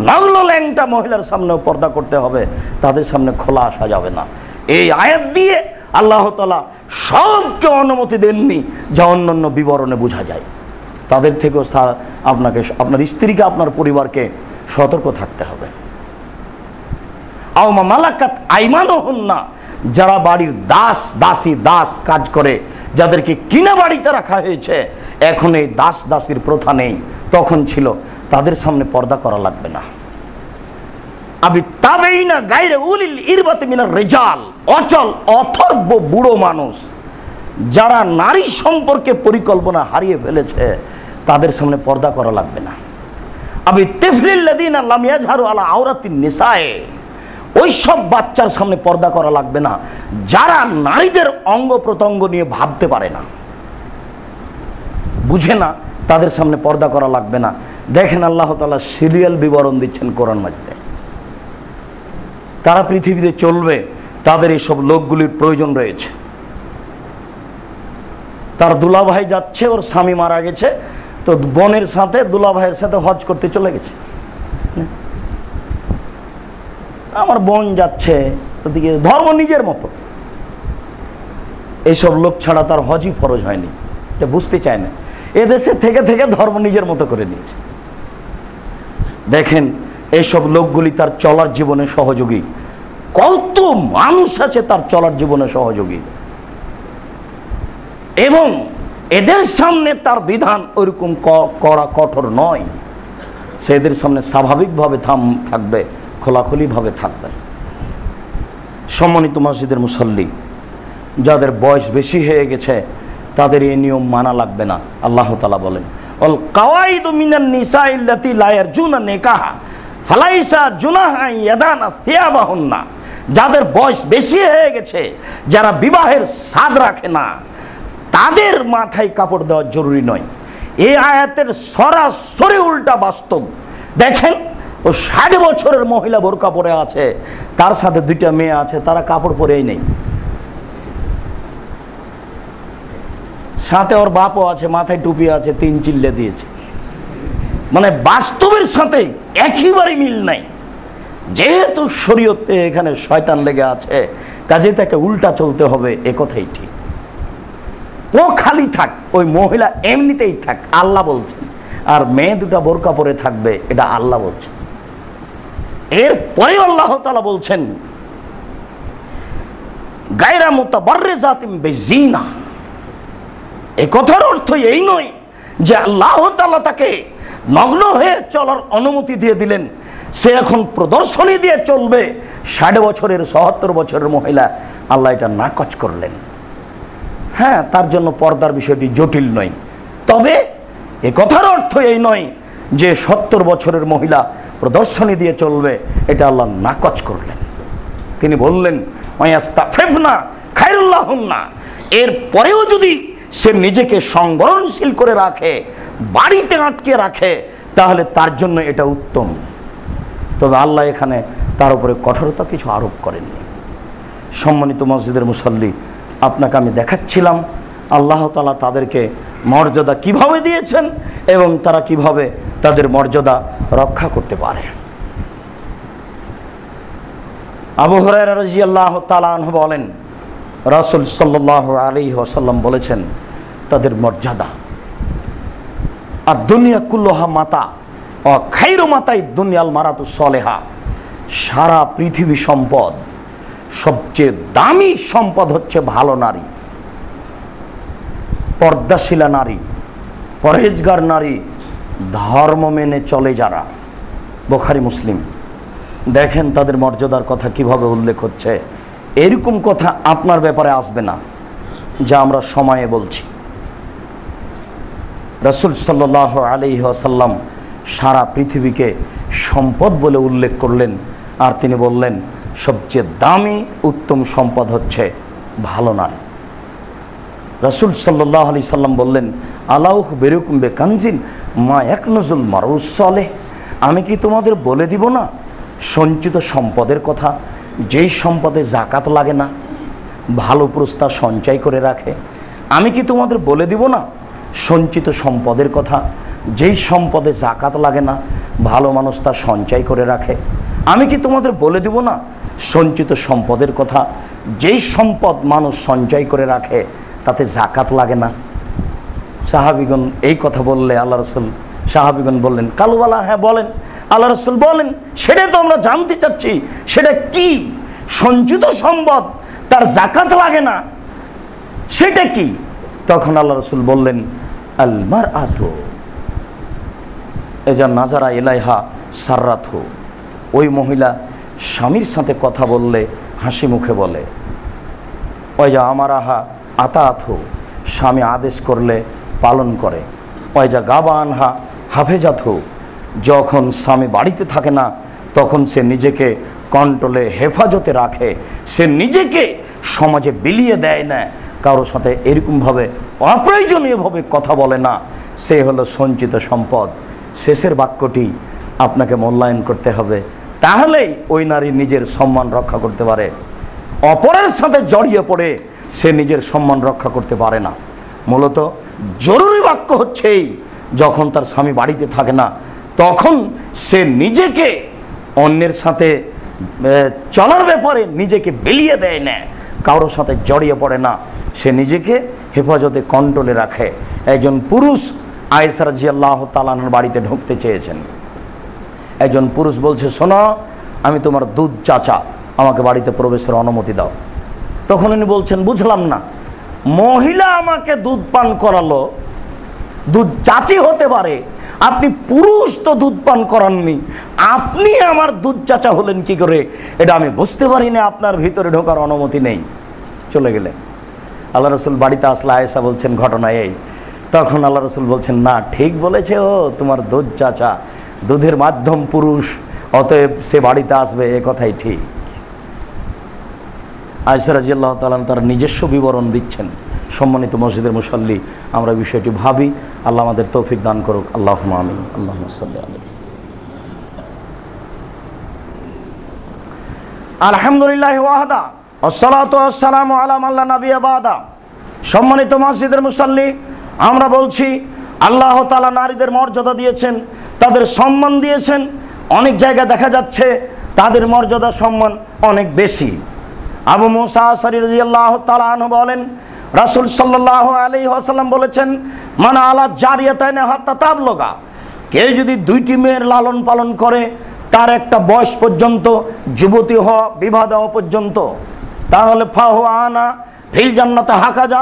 নাগলো ল্যাংটা মহিলার সামনেও পর্দা করতে হবে, তাদের সামনে খোলা আসা যাবে না। এই আয়াত দিয়ে আল্লাহ তাআলা সবকে অনুমতি দেননি, যা অন্যান্য বিবরণে বোঝা যায়। তাদের থেকেও আপনাকে, আপনার স্ত্রীকে, আপনার পরিবারকে সতর্ক থাকতে হবে। আওমা মালাকাত আইমানুহুন্না, যারা বাড়ির দাসী কাজ করে, যাদেরকে কিনা বাড়িতে রাখা হয়েছে, এখন এই দাসীর প্রথা নেই, তখন ছিল, তাদের সামনে পর্দা করা লাগবে না। আবি তাবেইনা গায়রে উলিল ইরবাতি মিনার রিজাল, অচল অথর্ব বুড়ো মানুষ, যারা নারী সম্পর্কে পরিকল্পনা হারিয়ে ফেলেছে, তাদের সামনে পর্দা করা লাগবে না। আবি তিফলিল্লাযিনা লাম ইয়াজহারু আলা আওরাতিন নিসায়ে, ওই সব বাচ্চার সামনে পর্দা করা লাগবে না যারা নারীদের অঙ্গ প্রত্যঙ্গ নিয়ে ভাবতে পারে না, বুঝে না, তাদের সামনে পর্দা করা লাগবে না। দেখেন আল্লাহ তাআলা সিরিয়াল বিবরণ দিচ্ছেন কোরআন মাজিদে। তারা পৃথিবীতে চলবে, তাদের এইসব লোকগুলির প্রয়োজন রয়েছে। তার দুলাভাই যাচ্ছে, ওর স্বামী মারা গেছে, তো বোনের সাথে দুলাভাইয়ের সাথে হজ করতে চলে গেছে। আমার বোন যাচ্ছে, ওদিকে ধর্ম নিজের মতো। এইসব লোক ছাড়া তার হজই ফরজ হয়নি, এটা বুঝতে চায় না। এদেশে থেকে থেকে ধর্ম নিজের মতো করে নিয়েছে। দেখেন এইসব লোকগুলি তার চলার জীবনে সহযোগী। কত মানুষ আছে তার চলার জীবনে সহযোগী, এবং এদের সামনে তার বিধান ওইরকম কড়া কঠোর নয়। সে এদের সামনে স্বাভাবিকভাবে থাকবে, খোলাখুলিভাবে থাকবে। সম্মানিত মসজিদের মুসল্লি, যাদের বয়স বেশি হয়ে গেছে তাদের এই নিয়ম মানা লাগবে না। আল্লাহ তাআলা বলেন, অল কাওয়াইদু মিনান নিসাইল্লাতি লা ইয়ারজুনা নিকাহা ফালাইসা জুনাহা ইয়াদানা সিয়াবাহুন্না, যাদের বয়স বেশি হয়ে গেছে, যারা বিবাহের স্বাদ রাখে না, তাদের মাথায় কাপড় দেওয়া জরুরি নয়। এই আয়াতের সরাসরি উল্টা বাস্তব। দেখেন ও 60 বছরের মহিলা বোরকা পরে আছে, তার সাথে 2টা মেয়ে আছে, তারা কাপড় পরেই নেই। সাথে ওর বাপও আছে, মাথায় টুপি আছে, 3 চিল্লে দিয়েছে। মানে বাস্তবের সাথে একেবারে মিল নাই। যেহেতু শরীয়তে এখানে শয়তান লেগে আছে, কাজে তাকে উল্টা চলতে হবে, এ কথাই ঠিক। ও খালি থাক, ওই মহিলা এমনিতেই থাক, আল্লাহ বলছেন। আর মেয়ে 2টা বোরকা পরে থাকবে, এটা আল্লাহ বলছেন। এরপরে আল্লাহ তাআলা বলছেন গায়রা মুতাবাররিজাতিন বিজিনা। এই কথার অর্থ এই নয় যে আল্লাহ তাআলা তাকে নগ্ন হয়ে চলার অনুমতি দিয়ে দিলেন, সে এখন প্রদর্শনী দিয়ে চলবে। 60 বছরের 77 বছরের মহিলা, আল্লাহ এটা নাকচ করলেন। হ্যাঁ, তার জন্য পর্দার বিষয়টি জটিল নয়, তবে এ কথার অর্থ এই নয় যে 70 বছরের মহিলা প্রদর্শনী দিয়ে চলবে, এটা আল্লাহ নাকচ করলেন। তিনি বললেন ওয়াস্তাফিফনা খায়রুল লাহুন্না। এরপরেও যদি সে নিজেকে সংবরণশীল করে রাখে, বাড়িতে আটকে রাখে, তাহলে তার জন্য এটা উত্তম। তবে আল্লাহ এখানে তার উপরে কঠোরতা কিছু আরোপ করেননি। সম্মানিত মসজিদের মুসল্লি, আপনাকে আমি দেখাচ্ছিলাম আল্লাহ তাআলা তাদেরকে মর্যাদা কিভাবে দিয়েছেন এবং তারা কিভাবে তাদের মর্যাদা রক্ষা করতে পারে। আবু হুরায়রা রাদিয়াল্লাহু তাআলা আনহু বলেন, রাসূল সাল্লাল্লাহু আলাইহি ওয়াসাল্লাম বলেছেন তাদের মর্যাদা, আর দুনিয়া কুল্লুহা মাতা ও খায়রু মাতাই দুনিয়াল মারাতু সলেহা। সারা পৃথিবী সম্পদ, সবচেয়ে দামি সম্পদ হচ্ছে ভালো নারী, পর্দাশীলা নারী, পরহেজগার নারী, ধর্ম মেনে চলে যারা। বুখারী মুসলিম। দেখেন তাদের মর্যাদার কথা কিভাবে উল্লেখ হচ্ছে। এরকম কথা আপনার ব্যাপারে আসবে না যা আমরা সময়ে বলছি। রাসূল সাল্লাল্লাহু আলাইহি ওয়াসাল্লাম সারা পৃথিবীকে সম্পদ বলে উল্লেখ করলেন, আর তিনি বললেন সবচেয়ে দামি উত্তম সম্পদ হচ্ছে ভালো নারী। রাসূল সাল্লাল্লাহু আলাইহি সাল্লাম বললেন, আলা উখবিরুকুম বিকানজিন মা ইয়াকনুজুল মারউস সালেহ। আমি কি তোমাদের বলে দিব না সঞ্চিত সম্পদের কথা, যেই সম্পদে যাকাত লাগে না, ভালো প্রস্তাব সঞ্চয় করে রাখে। আমি কি তোমাদের বলে দিব না সঞ্চিত সম্পদের কথা, যেই সম্পদে যাকাত লাগে না, ভালো মানুষ তা সঞ্চয় করে রাখে। আমি কি তোমাদের বলে দিব না সঞ্চিত সম্পদের কথা, যেই সম্পদ মানুষ সঞ্চয় করে রাখে, তাতে যাকাত লাগে না। সাহাবীগণ এই কথা বললে আল্লাহ রাসূল, সাহাবীগণ বললেন, কালুবালা, হ্যাঁ বলেন। আল্লাহ রাসূল বলেন, সেটাই তো আমরা জানতে চাচ্ছি, সেটা কি? সঞ্চিত সম্পদ, তার যাকাত লাগে না, সেটা কি? তখন আল্লাহ রাসূল বললেন, আল মারআতু এজা নাজারা ইলাইহা সাররাতহু। ওই মহিলা স্বামীর সাথে কথা বললে হাসি মুখে বলে। ওয়াজা আমারাহা আতাআতহু, স্বামী আদেশ করলে পালন করে। ওয়াজা গাবা আনহা হাফেজাতহু, যখন স্বামী বাড়িতে থাকে না তখন সে নিজেকে কন্ট্রোলে হেফাজতে রাখে, সে নিজেকে সমাজে বিলিয়ে দেয় না, কারোর সাথে এরকমভাবে অপ্রয়োজনীয়ভাবে কথা বলে না, সে হলো সঞ্চিত সম্পদ। শেষের বাক্যটি আপনাকে মূল্যায়ন করতে হবে, তাহলেই ওই নারী নিজের সম্মান রক্ষা করতে পারে। অপরের সাথে জড়িয়ে পড়ে সে নিজের সম্মান রক্ষা করতে পারে না। মূলত জরুরি বাক্য হচ্ছে এই, যখন তার স্বামী বাড়িতে থাকে না তখন সে নিজেকে অন্যের সাথে চলার ব্যাপারে নিজেকে বিলিয়ে দেয় না, কারোর সাথে জড়িয়ে পড়ে না, সে নিজেকে হেফাজতে কন্ট্রোলে রাখে। একজন পুরুষ আয়েশা রাদিয়াল্লাহু তাআলা আনহার বাড়িতে ঢুকতে চেয়েছেন। একজন পুরুষ বলছে, শোনো, আমি তোমার দুধ চাচা, আমাকে বাড়িতে প্রবেশের অনুমতি দাও। তখন উনি বলছেন, বুঝলাম না, মহিলা আমাকে দুধ পান করালো, দুধ চাচি হতে পারে, আপনি পুরুষ তো দুধ পান করাননি, আপনি আমার দুধ চাচা হলেন কি করে? এটা আমি বুঝতে পারি না, আপনার ভিতরে ঢোকার অনুমতি নেই। চলে গেলেন। আল্লাহ রাসূল বাড়িতে আসলে আয়েশা বলছেন ঘটনা এই। তখন আল্লাহ রাসূল বলছেন, না, ঠিক বলেছে, ও তোমার দুধ চাচা, দুধের মাধ্যম পুরুষ, অতএব সে বাড়িতে আসবে, এ কথাই ঠিক। আয়েশা রাদিয়াল্লাহু তাআলা তার নিজস্ব বিবরণ দিচ্ছেন। সম্মানিত মসজিদের মুসল্লি, আমরা বিষয়টি ভাবি। আল্লাহ আমাদের তৌফিক দান করুক। আল্লাহুম্মা আমিন। আল্লাহুম্মা সাল্লি আলাইহি। আলহামদুলিল্লাহি ওয়াহদা ওয়াসসালাতু ওয়াসসালামু আলা মান লা নাবিয়্যা বাদা। সম্মানিত মসজিদের মুসাল্লি, আমরা বলছি আল্লাহ তাআলা নারীদের মর্যাদা দিয়েছেন, তাদের সম্মান দিয়েছেন। অনেক জায়গায় দেখা যাচ্ছে তাদের মর্যাদা সম্মান অনেক বেশি। আবু মুসা আশআরী রাদিয়াল্লাহু তাআলা আনহু বলেন, রাসূল সাল্লাল্লাহু আলাইহি ওয়াসাল্লাম বলেছেন, মান আলা জারিয়াতাইনি হাত্তা তাবলুগা, কেউ যদি দুইটি মেয়ের লালন পালন করে তার একটা বয়স পর্যন্ত, যুবতী হওয়া, বিবাহ দেওয়া পর্যন্ত, তাহলে ফাহু আনা ফিল জান্নাতে হাকাজা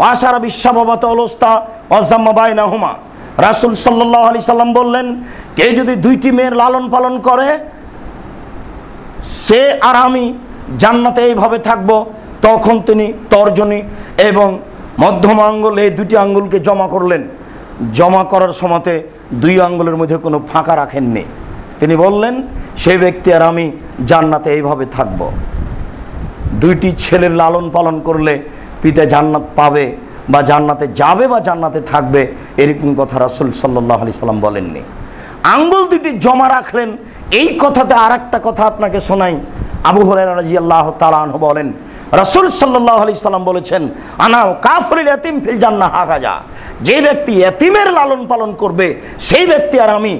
ওয়াসারা বিশ্ববাবাত অলস্তা ওয়াজাম্মা বাইনাহুমা। রাসূল সাল্লাল্লাহু আলাইহি সাল্লাম বললেন, কেউ যদি দুইটি মেয়ের লালন পালন করে সে আর আমি জান্নাতে এইভাবে থাকবো। তখন তিনি তর্জনী এবং মধ্যম আঙ্গুল, এই দুটি আঙ্গুলকে জমা করলেন। জমা করার সময়তে দুই আঙ্গুলের মধ্যে কোনো ফাঁকা রাখেননি। তিনি বললেন, সেই ব্যক্তি আর আমি জান্নাতে এইভাবে থাকব। দুইটি ছেলের লালন পালন করলে পিতা জান্নাত পাবে বা জান্নাতে যাবে বা জান্নাতে থাকবে, এরকম কথা রাসূল সাল্লাল্লাহু আলাইহি সাল্লাম বলেননি। আঙ্গুল দুটি জমা রাখলেন। এই কথাতে আর একটা কথা আপনাকে শোনাই। আবু হুরায়রা রাদিয়াল্লাহু তাআলা আনহু বলেন, রাসূল সাল্লাল্লাহু আলাইহি সাল্লাম বলেছেন, আনা কাফিরুল ইয়াতিম ফিল জান্নাহ হাকাজা, যে ব্যক্তি এতিমের লালন পালন করবে সেই ব্যক্তি আর আমি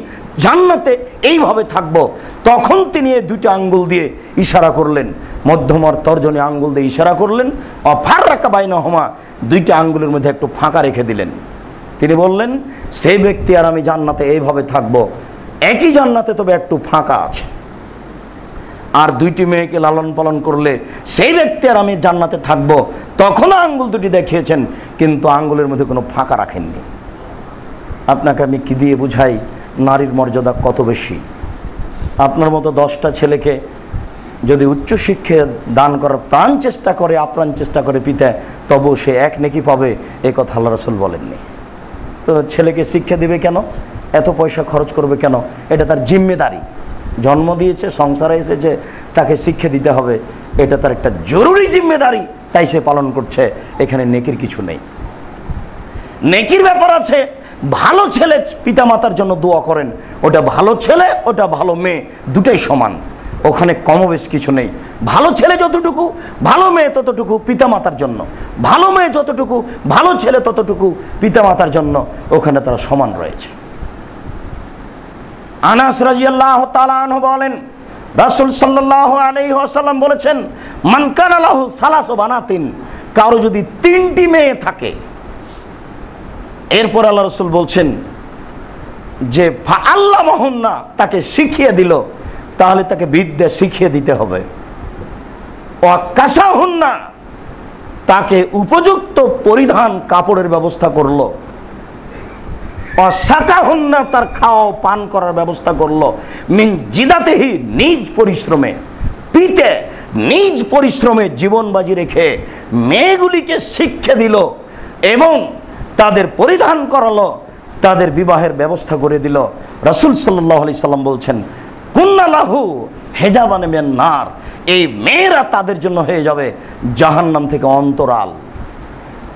জান্নাতে এইভাবে থাকব। তখন তিনি এই দুটি আঙ্গুল দিয়ে ইশারা করলেন, মধ্যম আর তর্জনী আঙ্গুল দিয়ে ইশারা করলেন, ফাররাকা বাইনাহুমা, দুইটি আঙ্গুলের মধ্যে একটু ফাঁকা রেখে দিলেন। তিনি বললেন, সেই ব্যক্তি আর আমি জান্নাতে এইভাবে থাকব। একই জান্নাতে তবে একটু ফাঁকা আছে। আর দুইটি মেয়েকে লালন পালন করলে সেই ব্যক্তি আর আমি জান্নাতে থাকব। তখনও আঙ্গুল দুটি দেখিয়েছেন, কিন্তু আঙ্গুলের মধ্যে কোনো ফাঁকা রাখেননি। আপনাকে আমি কি দিয়ে বুঝাই নারীর মর্যাদা কত বেশি। আপনার মতো 10টা ছেলেকে যদি উচ্চশিক্ষা দান করার প্রাণ চেষ্টা করে, আপ্রাণ চেষ্টা করে পিতা, তবু সে এক নেকি পাবে, এ কথা আল্লাহ রাসূল বলেননি। তো ছেলেকে শিক্ষা দিবে কেন, এত পয়সা খরচ করবে কেন? এটা তার জিম্মেদারি। জন্ম দিয়েছে, সংসারে এসেছে, তাকে শিক্ষা দিতে হবে, এটা তার একটা জরুরি জিম্মেদারি, তাই সে পালন করছে। এখানে নেকির কিছু নেই। নেকির ব্যাপার আছে। ভালো ছেলে পিতামাতার জন্য দোয়া করেন, ওটা ভালো ছেলে, ওটা ভালো মেয়ে, দুটাই সমান, ওখানে কমবেশ কিছু নেই। ভালো ছেলে যতটুকু, ভালো মেয়ে ততটুকু পিতামাতার জন্য, ভালো মেয়ে যতটুকু, ভালো ছেলে ততটুকু পিতামাতার জন্য, ওখানে তারা সমান রয়েছে। আনাস রাদিয়াল্লাহু তাআলা আনহু বলেন, রাসূল সাল্লাল্লাহু আলাইহি ওয়াসাল্লাম বলেছেন, মান কানা লাহু সালাসু বানাতিন, কারো যদি 3টি মেয়ে থাকে, এরপর আল্লাহ রাসূল বলছেন যে ফাআল্লামাহুন্না, তাকে শিখিয়ে দিল, তাহলে তাকে বিদ্যা শিখিয়ে দিতে হবে। ওয়া কাসাহুন্না, তাকে উপযুক্ত পরিধান কাপড়ের ব্যবস্থা করলো। অসাকাহুন্না, তার খাওয়া পান করার ব্যবস্থা করলো। মিন জিদাতিহি, নিজ পরিশ্রমে, পিতে নিজ পরিশ্রমে জীবন বাজি রেখে মেয়েগুলিকে শিক্ষা দিল এবং তাদের পরিধান করালো, তাদের বিবাহের ব্যবস্থা করে দিল। রাসূল সাল্লাল্লাহু আলাইহি সাল্লাম বলছেন, কুন্না লাহু হেজাবান মিনান নার, এই মেয়েরা তাদের জন্য হয়ে যাবে জাহান্নাম থেকে অন্তরাল।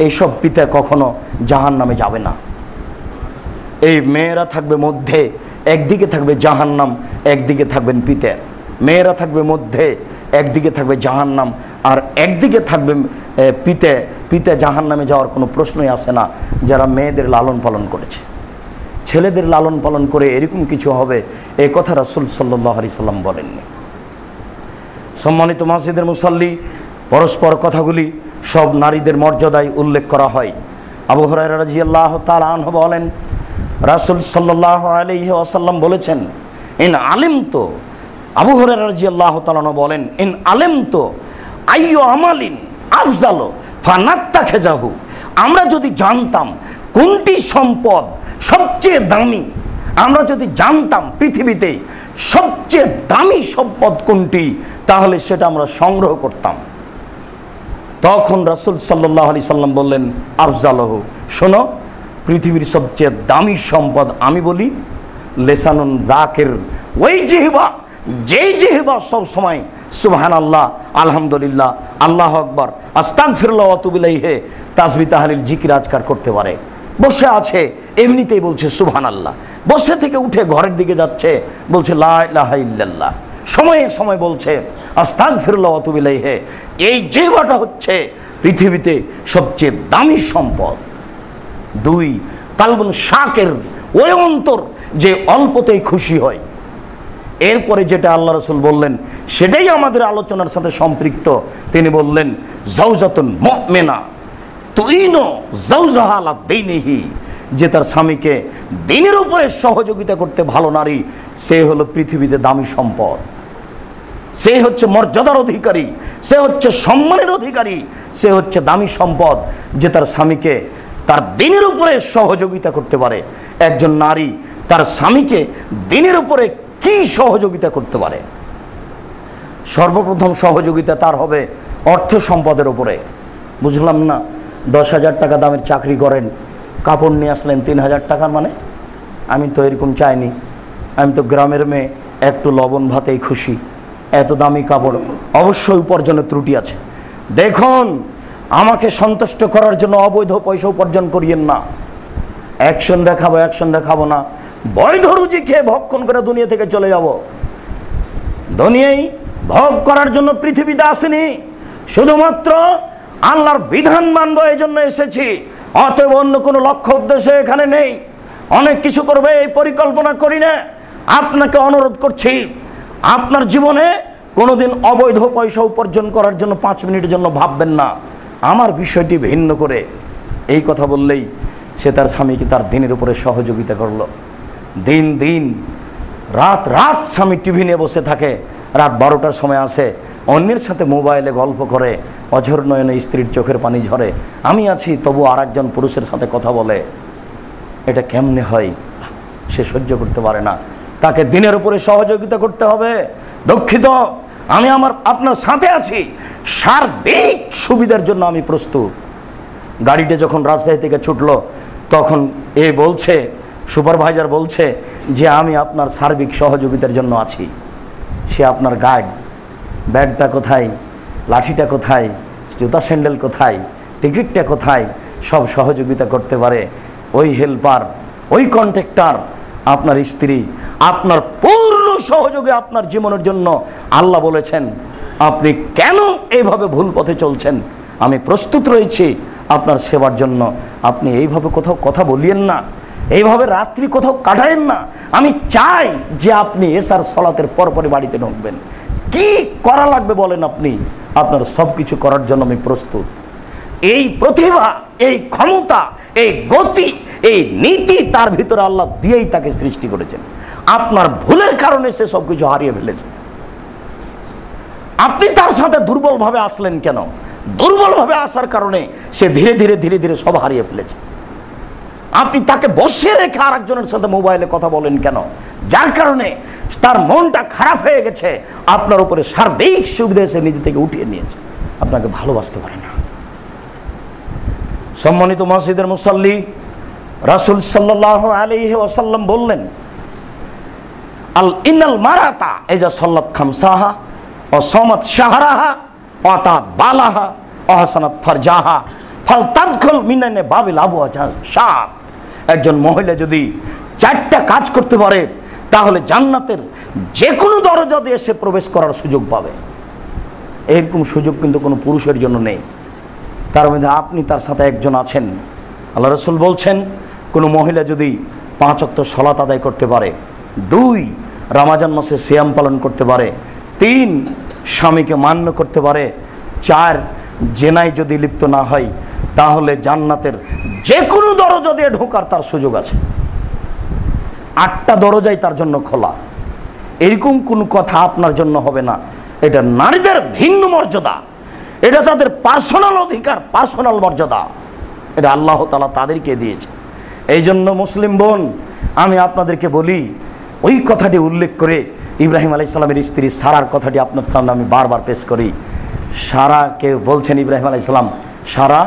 এইসব পিতা কখনো জাহান্নামে যাবে না। এই মেয়েরা থাকবে মধ্যে, একদিকে থাকবে জাহান্নাম, একদিকে থাকবেন পিতা। মেয়েরা থাকবে মধ্যে, একদিকে থাকবে জাহান্নাম আর একদিকে থাকবে পিতা। পিতা জাহান্নামে যাওয়ার কোনো প্রশ্নই আসে না যারা মেয়েদের লালন পালন করেছে। ছেলেদের লালন পালন করে এরকম কিছু হবে, এ কথা রাসূল সাল্লাল্লাহু আলাইহি সাল্লাম বলেননি। সম্মানিত মসজিদের মুসাল্লি, পরস্পর কথাগুলি সব নারীদের মর্যাদায় উল্লেখ করা হয়। আবু হুরায়রা রাদিয়াল্লাহু তাআলা আনহু বলেন, রাসূল সাল্লাল্লাহু আলাইহি ওয়াসাল্লাম বলেছেন, ইন আলিমতু, আবু হুরায়রা রাদিয়াল্লাহু তাআলা বলেন, ইন আলিমতু আইয়ু আমালিন আফজালু ফানাত্তাখিযাহু, আমরা যদি জানতাম কোনটি সম্পদ সবচেয়ে দামি, আমরা যদি জানতাম পৃথিবীতে সবচেয়ে দামি সম্পদ কোনটি, তাহলে সেটা আমরা সংগ্রহ করতাম। তখন রাসূল সাল্লাল্লাহু আলাইহি সাল্লাম বললেন, আফজালহু, শোনো, পৃথিবীর সবচেয়ে দামি সম্পদ আমি বলি, লেসানুন যাকির, ওই জিহ্বা, যেই জিহ্বা সব সময় সুবহানাল্লাহ, আলহামদুলিল্লাহ, আল্লাহু আকবার, আস্তাগফিরুল্লাহ ওয়া আতুবু ইলাইহি তাসবিহ তাহলিল জিকির আজকার করতে পারে। বসে আছে এমনিতেই বলছে সুবহানাল্লাহ, বসে থেকে উঠে ঘরের দিকে যাচ্ছে বলছে লা ইলাহা ইল্লাল্লাহ, সময়ে সময় বলছে আস্তাগফিরুল্লাহ ওয়া আতুবু ইলাইহি। এই জিহ্বাটা হচ্ছে পৃথিবীতে সবচেয়ে দামি সম্পদ। 2 কালবুন শাকের, ওই অন্তর যে অল্পতেই খুশি হয়। এরপরে যেটা আল্লাহ রাসূল বললেন সেটাই আমাদের আলোচনার সাথে সম্পৃক্ত। তিনি বললেন জাওজাতুন মুমিনা তুইনো জাওজাহা আলা দীনিহি, যে তার স্বামীকে দিনের উপরে সহযোগিতা করতে ভালো নারী, সে হলো পৃথিবীতে দামি সম্পদ, সে হচ্ছে মর্যাদার অধিকারী, সে হচ্ছে সম্মানের অধিকারী, সে হচ্ছে দামি সম্পদ, যে তার স্বামীকে তার দিনের উপরে সহযোগিতা করতে পারে। একজন নারী তার স্বামীকে দিনের উপরে কি সহযোগিতা করতে পারে? সর্বপ্রথম সহযোগিতা তার হবে অর্থ সম্পদের উপরে। বুঝলাম না, 10,000 টাকা দামের চাকরি করেন, কাপড় নিয়ে আসলেন 3,000 টাকার, মানে আমি তো এরকম চাইনি, আমি তো গ্রামের মেয়ে, একটু লবণ ভাতেই খুশি, এত দামি কাপড়। অবশ্যই উপার্জনের ত্রুটি আছে। দেখুন, আমাকে সন্তুষ্ট করার জন্য অবৈধ পয়সা উপার্জন করিয়েন না। অ্যাকশন দেখাবো না, বৈধ রুজি খেয়ে ভক্ষণ করে দুনিয়া থেকে চলে যাব। দুনিয়ায় ভোগ করার জন্য পৃথিবীতে আসেনি, শুধুমাত্র আল্লাহর বিধান মানবো এই জন্য এসেছি। অতএব অন্য কোনো লক্ষ্য উদ্দেশ্য এখানে নেই। অনেক কিছু করবে এই পরিকল্পনা করি না। আপনাকে অনুরোধ করছি, আপনার জীবনে কোনোদিন অবৈধ পয়সা উপার্জন করার জন্য 5 মিনিটের জন্য ভাববেন না। আমার বিষয়টি ভিন্ন করে। এই কথা বললেই সে তার স্বামীকে তার দিনের উপরে সহযোগিতা করলো। দিন রাত স্বামী টিভি নিয়ে বসে থাকে, রাত 12টার সময় আসে, অন্যের সাথে মোবাইলে গল্প করে, অঝর নয়নে স্ত্রীর চোখের পানি ঝরে। আমি আছি তবু আরেকজন পুরুষের সাথে কথা বলে। এটা কেমনে হয়? সে সহ্য করতে পারে না। তাকে দিনের উপরে সহযোগিতা করতে হবে। দুঃখিত, আমি আপনার সাথে আছি, সার্বিক সুবিধার জন্য আমি প্রস্তুত। গাড়িটা যখন রাজশাহী থেকে ছুটলো, তখন সুপারভাইজার বলছে যে আমি আপনার সার্বিক সহযোগিতার জন্য আছি। সে আপনার গাইড, ব্যাগটা কোথায়, লাঠিটা কোথায়, জুতা স্যান্ডেল কোথায়, টিকিটটা কোথায়, সব সহযোগিতা করতে পারে। ওই হেল্পার, ওই কন্ট্রাক্টর আপনার স্ত্রী, আপনার পূর্ণ সহযোগে আপনার জীবনের জন্য। আল্লাহ বলেছেন আপনি কেন এইভাবে ভুল পথে চলছেন, আমি প্রস্তুত রয়েছি আপনার সেবার জন্য। আপনি এইভাবে কোথাও কথা বলিয়েন না, এইভাবে রাত্রি কোথাও কাটায়েন না। আমি চাই যে আপনি এশার সালাতের পরপরই বাড়িতে ঢুকবেন। কি করা লাগবে বলেন আপনি, আপনার সব কিছু করার জন্য আমি প্রস্তুত। এই প্রতিভা, এই ক্ষমতা, এই গতি, এই নীতি তার ভিতরে আল্লাহ দিয়েই তাকে সৃষ্টি করেছেন। আপনার ভুলের কারণে সে সব কিছু হারিয়ে ফেলেছে। আপনি তার সাথে দুর্বলভাবে আসলেন কেন? দুর্বলভাবে আসার কারণে সে ধীরে ধীরে সব হারিয়ে ফেলেছে। আপনি তাকে বসিয়ে রেখে আরেকজনের সাথে মোবাইলে কথা বলেন কেন? যার কারণে তার মনটা খারাপ হয়ে গেছে। আপনার উপরে সার্বিক সুবিধা সে নিজে থেকে উঠিয়ে নিয়েছে, আপনাকে ভালোবাসতে পারে না। সম্মানিত মসজিদের মুসাল্লি, রাসূল সাল্লাল্লাহু আলাইহি ওয়াসাল্লাম বললেন ইন্নাল মারাতা ইজা সাল্লাত খামসাহা ওয়া সামাত শাহরাহা ওয়া তাত বালাহা ওয়া হাসানাত ফারজাহা ফালতাদখুল মিনানে বাবিল আবওয়াজ শাহ। একজন মহিলা যদি 4টা কাজ করতে পারে, তাহলে জান্নাতের যে কোনো দরজা দিয়ে সে প্রবেশ করার সুযোগ পাবে। এরকম সুযোগ কিন্তু কোনো পুরুষের জন্য নেই। তার মধ্যে আপনি তার সাথে একজন আছেন। আল্লাহ রাসূল বলছেন, কোনো মহিলা যদি 5 ওয়াক্ত সালাত আদায় করতে পারে, 2 রমজান মাসে সিয়াম পালন করতে পারে, 3 স্বামীকে মান্য করতে পারে, 4 জেনায় যদি লিপ্ত না হয়, তাহলে জান্নাতের যে কোনো দরজা দিয়ে ঢোকার তার সুযোগ আছে। 8টা দরজাই তার জন্য খোলা। এরকম কোনো কথা আপনার জন্য হবে না। এটা নারীদের ভিন্ন মর্যাদা, এটা তাদের পার্সোনাল অধিকার, পার্সোনাল মর্যাদা। এটা আল্লাহ তাআলা তাদেরকে দিয়েছে। এই জন্য মুসলিম বোন, আমি আপনাদেরকে বলি, ওই কথাটি উল্লেখ করে ইব্রাহিম আলাইহিস সালামের স্ত্রী সারার কথাটি আপনার সামনে আমি বারবার পেশ করি। সারাকে বলছেন ইব্রাহিম আলাইহিস সালাম, সারা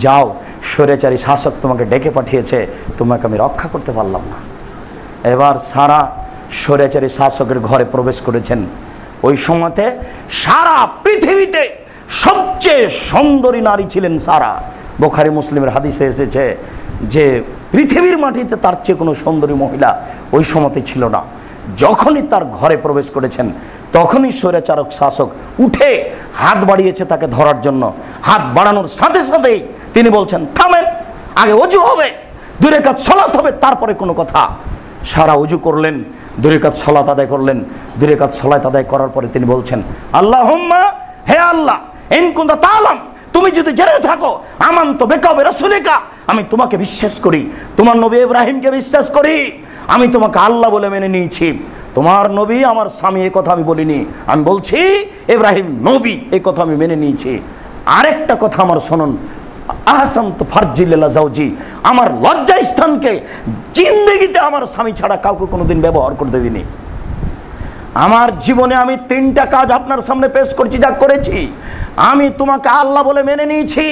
যাও, স্বৈরাচারী শাসক তোমাকে ডেকে পাঠিয়েছে, তোমাকে আমি রক্ষা করতে পারলাম না। এবার সারা স্বৈরাচারী শাসকের ঘরে প্রবেশ করেছেন। ওই সময়তে সারা পৃথিবীতে সবচেয়ে সুন্দরী নারী ছিলেন সারা। বুখারী মুসলিমের হাদিসে এসেছে যে পৃথিবীর মাটিতে তার চেয়ে কোনো সুন্দরী মহিলা ওই সময়তে ছিল না। যখনই তার ঘরে প্রবেশ করেছেন, তখনই স্বৈরাচারক শাসক উঠে হাত বাড়িয়েছে তাকে ধরার জন্য। হাত বাড়ানোর সাথে সাথেই তিনি বলছেন, থামেন, আগে ওযু হবে, 2 রাকাত সালাত হবে, তারপরে কোনো কথা। সারা ওযু করলেন, 2 রাকাত সালাত আদায় করলেন। 2 রাকাত সালাত আদায় করার পরে তিনি বলছেন, আল্লাহুম্মা, হে আল্লাহ, ইন কুনতা তাআলাম, তুমি যদি জেনে থাকো, আমানতু বিকা ওয়া রাসূলিকা, আমি তোমাকে বিশ্বাস করি, তোমার নবী ইব্রাহিমকে বিশ্বাস করি, আমি তোমাকে আল্লাহ বলে মেনে নিয়েছি। তোমার নবী আমার স্বামী, এই কথা আমি বলিনি, আমি বলছি ইব্রাহিম নবী, এই কথা আমি মেনে নিয়েছি। আরেকটা কথা আমার শুনুন, আহসানতু ফারজি লিল্লা যাওজি, আমার লজ্জা স্থানকে জিন্দেগিতে আমার স্বামী ছাড়া কাউকে কোনোদিন ব্যবহার করতে দিইনি। আমার জীবনে আমি 3টা কাজ আপনার সামনে পেশ করছি, যা করেছি। আমি তোমাকে আল্লাহ বলে মেনে নিয়েছি,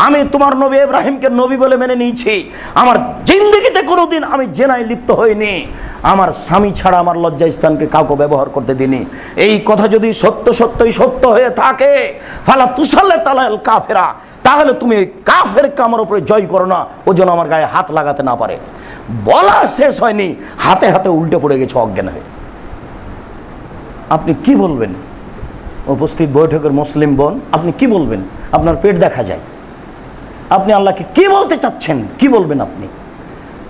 আমি তোমার নবী ইব্রাহিমকে নবী বলে মেনে নিয়েছি, আমার জিন্দেগিতে কোনোদিন আমি জেনায় লিপ্ত হইনি, আমার স্বামী ছাড়া আমার লজ্জা স্থানকে কাউকে ব্যবহার করতে দিইনি। এই কথা যদি সত্যই সত্য হয়ে থাকে, ফালা তুসাল্লি তালাল কাফেরা, তাহলে তুমি ওই কাফেরকে আমার উপরে জয় করো না, ও যেন আমার গায়ে হাত লাগাতে না পারে। বলা শেষ হয়নি, হাতে হাতে উল্টে পড়ে গেছে অজ্ঞান হয়ে। আপনি কি বলবেন? উপস্থিত বৈঠকের মুসলিম বোন, আপনি কি বলবেন? আপনার পেট দেখা যায়। আপনি আল্লাহকে কি বলতে চাচ্ছেন? কি বলবেন আপনি?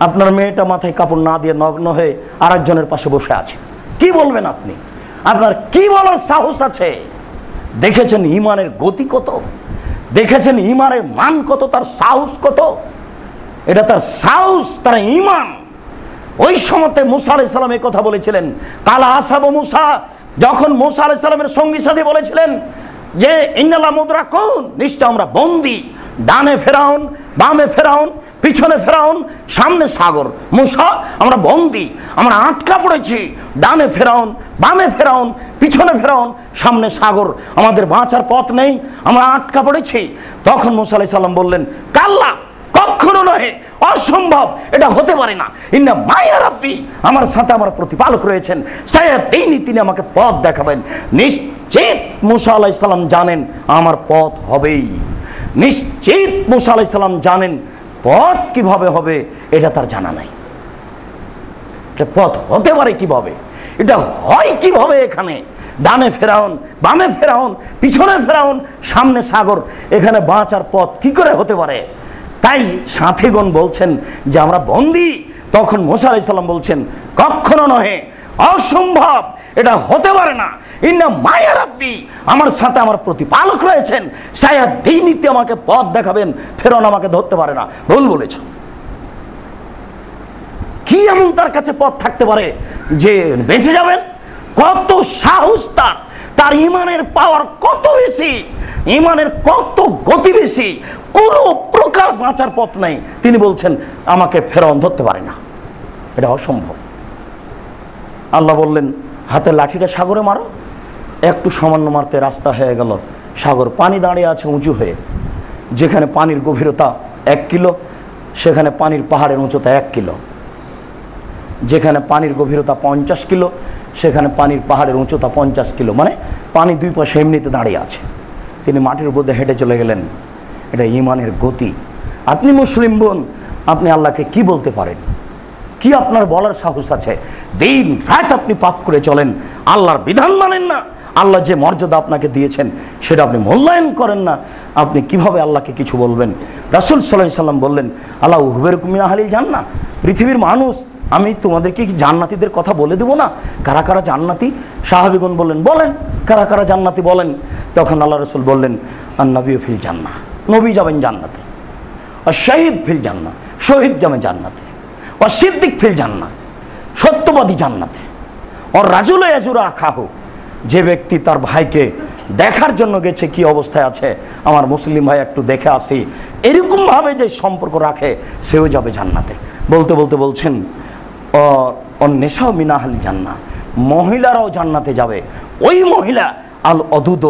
আপনার মেয়েটা মাথায় কাপড় না দিয়ে নগ্ন হয়ে আরেকজনের পাশে বসে আছে, কি বলবেন আপনি? আপনার কি বলার সাহস আছে? দেখেছেন ঈমানের গতি কত, দেখেছেন ঈমানের মান কত, তার সাহস কত। এটা তার সাহস, তার ঈমান। ওই সময়তে মুসা আলাইহিস সালাম এই কথা বলেছিলেন, কালা আসহাবু মুসা, যখন মুসা আলাইহিস সালামের সঙ্গী সাথী বলেছিলেন যে ইন্নাল্লাহ মুদরাকুন, নিশ্চয় আমরা বন্দী, ডানে ফেরাউন, বামে ফেরাউন, পিছনে ফেরাউন, সামনে সাগর। মুসা, আমরা বন্দী, আমরা আটকা পড়েছি, ডানে ফেরাউন, বামে ফেরাউন, পিছনে ফেরাউন, সামনে সাগর, আমাদের বাঁচার পথ নেই, আমরা আটকা পড়েছি। তখন মুসা আলাইহিস সালাম বললেন, কাল্লা, কখনো নয়, অসম্ভব, এটা হতে পারে না। ইন্না মাইয়া রাব্বি, আমার সাথে আমার প্রতিপালক রয়েছেন, সায়াহদিনি, তিনি আমাকে পথ দেখাবেন। নিশ্চিত মুসা আলাইহিস সালাম জানেন আমার পথ হবেই, নিশ্চিত মুসা আলাইহিস সালাম জানেন পথ কিভাবে হবে এটা তার জানা নাই। এটা পথ হতে পারে কিভাবে, এটা হয় কিভাবে, এখানে ডানে ফেরাউন, বামে ফেরাউন, পিছনে ফেরাউন, সামনে সাগর, এখানে বাঁচার পথ কি করে হতে পারে? তাই সাথীগণ বলছেন যে আমরা বন্দী। তখন মুসা আলাইহিস সালাম বলছেন, কখনো নহে, অসম্ভব, এটা হতে পারে না। ইন্না মাইয়া রাব্বি, আমার সাথে আমার প্রতিপালক রয়েছেন, সায়াহদিনি, আমাকে পথ দেখাবেন, ফেরাউন আমাকে ধরতে পারে না। ভুল বলেছ। কি এমন তার কাছে পথ থাকতে পারে যে বেঁচে যাবেন? কত সাহস তার, তার ঈমানের পাওয়ার কত বেশি, ঈমানের কত গতি বেশি, কোনো প্রকার বাঁচার পথ নাই। তিনি বলছেন আমাকে ফেরাউন ধরতে পারে না, এটা অসম্ভব। আল্লাহ বললেন, হাতে লাঠিটা সাগরে মারো। একটু সামান্য মারতে রাস্তা হয়ে গেল সাগর, পানি দাঁড়িয়ে আছে উঁচু হয়ে। যেখানে পানির গভীরতা 1 কিলো, সেখানে পানির পাহাড়ের উচ্চতা 1 কিলো। যেখানে পানির গভীরতা 50 কিলো, সেখানে পানির পাহাড়ের উচ্চতা 50 কিলো। মানে পানি 2 পাশে এমনিতে দাঁড়িয়ে আছে। তিনি মাটির উপর দিয়ে হেঁটে চলে গেলেন। এটা ঈমানের গতি। আপনি মুসলিম বোন, আপনি আল্লাহকে কি বলতে পারেন? কি আপনার বলার সাহস আছে? দিন রাত আপনি পাপ করে চলেন, আল্লাহর বিধান মানেন না, আল্লাহ যে মর্যাদা আপনাকে দিয়েছেন সেটা আপনি মূল্যায়ন করেন না। আপনি কিভাবে আল্লাহকে কিছু বলবেন? রাসূল সাল্লাল্লাহু আলাইহি সাল্লাম বললেন, আল্লাহ উহবেরকুম মিন আহলিল জান্নাহ, পৃথিবীর মানুষ, আমি তোমাদেরকে কি জান্নাতীদের কথা বলে দেবো না? কারা কারা জান্নাতি? সাহাবীগণ বললেন, বলেন কারা কারা জান্নাতি বলেন। তখন আল্লাহ রাসূল বললেন, আন-নবিয়্যু ফিল জান্নাহ, নবী যাবেন জান্নাতে, আর শহীদ ফিল জান্নাহ, শহীদ যাবেন জান্নাতে, আর সিদ্দিক ফিল জান্নাহ, সত্যবাদী জান্নাতে, আর রাজুল ইয়াজুরু আখাহু, যে ব্যক্তি তার ভাইকে দেখার জন্য গেছে কি অবস্থায় আছে, আমার মুসলিম ভাই একটু দেখে আসি, এরকম ভাবে যে সম্পর্ক রাখে, সেও যাবে জান্নাতে। বলতে বলতে বলছেন, অন্নেশাও মিন আহলিল জান্নাহ, মহিলারাও জান্নাতে যাবে। ওই মহিলা আল অদুদ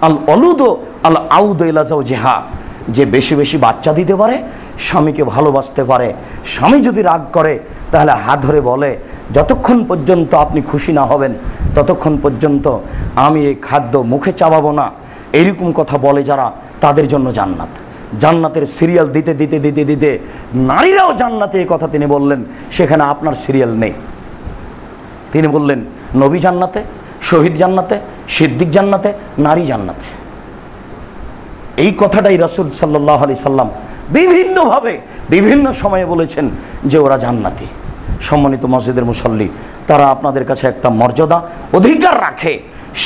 আল অলুদ আল আউদ ইলা যাওজিহা, যে বেশি বেশি বাচ্চা দিতে পারে, স্বামীকে ভালোবাসতে পারে। স্বামী যদি রাগ করে তাহলে হাত ধরে বলে, যতক্ষণ পর্যন্ত আপনি খুশি না হবেন ততক্ষণ পর্যন্ত আমি এই খাদ্য মুখে চাবাবো না, এইরকম কথা বলে যারা, তাদের জন্য জান্নাত। জান্নাতের সিরিয়াল দিতে দিতে দিতে দিতে নারীরাও জান্নাতে, এই কথা তিনি বললেন। সেখানে আপনার সিরিয়াল নেই। তিনি বললেন নবী জান্নাতে, শহীদ জান্নাতে, সিদ্দিক জান্নাতে, নারী জান্নাতে। এই কথাটাই রাসূল সাল্লাল্লাহু আলাইহি সাল্লাম বিভিন্নভাবে বিভিন্ন সময়ে বলেছেন যে ওরা জান্নাতি। সম্মানিত মসজিদের মুসল্লি, তারা আপনাদের কাছে একটা মর্যাদা, অধিকার রাখে,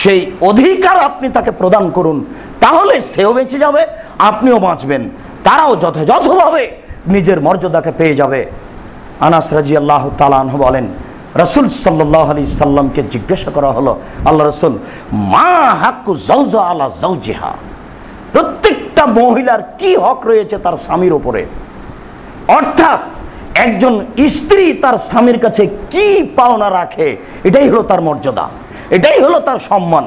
সেই অধিকার আপনি তাকে প্রদান করুন, তাহলে সেও বেঁচে যাবে, আপনিও বাঁচবেন, তারাও যথাযথভাবে নিজের মর্যাদাকে পেয়ে যাবে। আনাস রাদিয়াল্লাহু তাআলা আনহু বলেন, রাসূল সাল্লাল্লাহু আলাইহি সাল্লামকে জিজ্ঞাসা করা হলো, আল্লাহ রাসূল, মা হাক্কু যাওজা আলা যাওজিহা, প্রত্যেকটা মহিলার কি হক রয়েছে তার স্বামীর উপরে? অর্থাৎ একজন স্ত্রী তার স্বামীর কাছে কি পাওনা রাখে, এটাই হলো তার মর্যাদা, এটাই হলো তার সম্মান।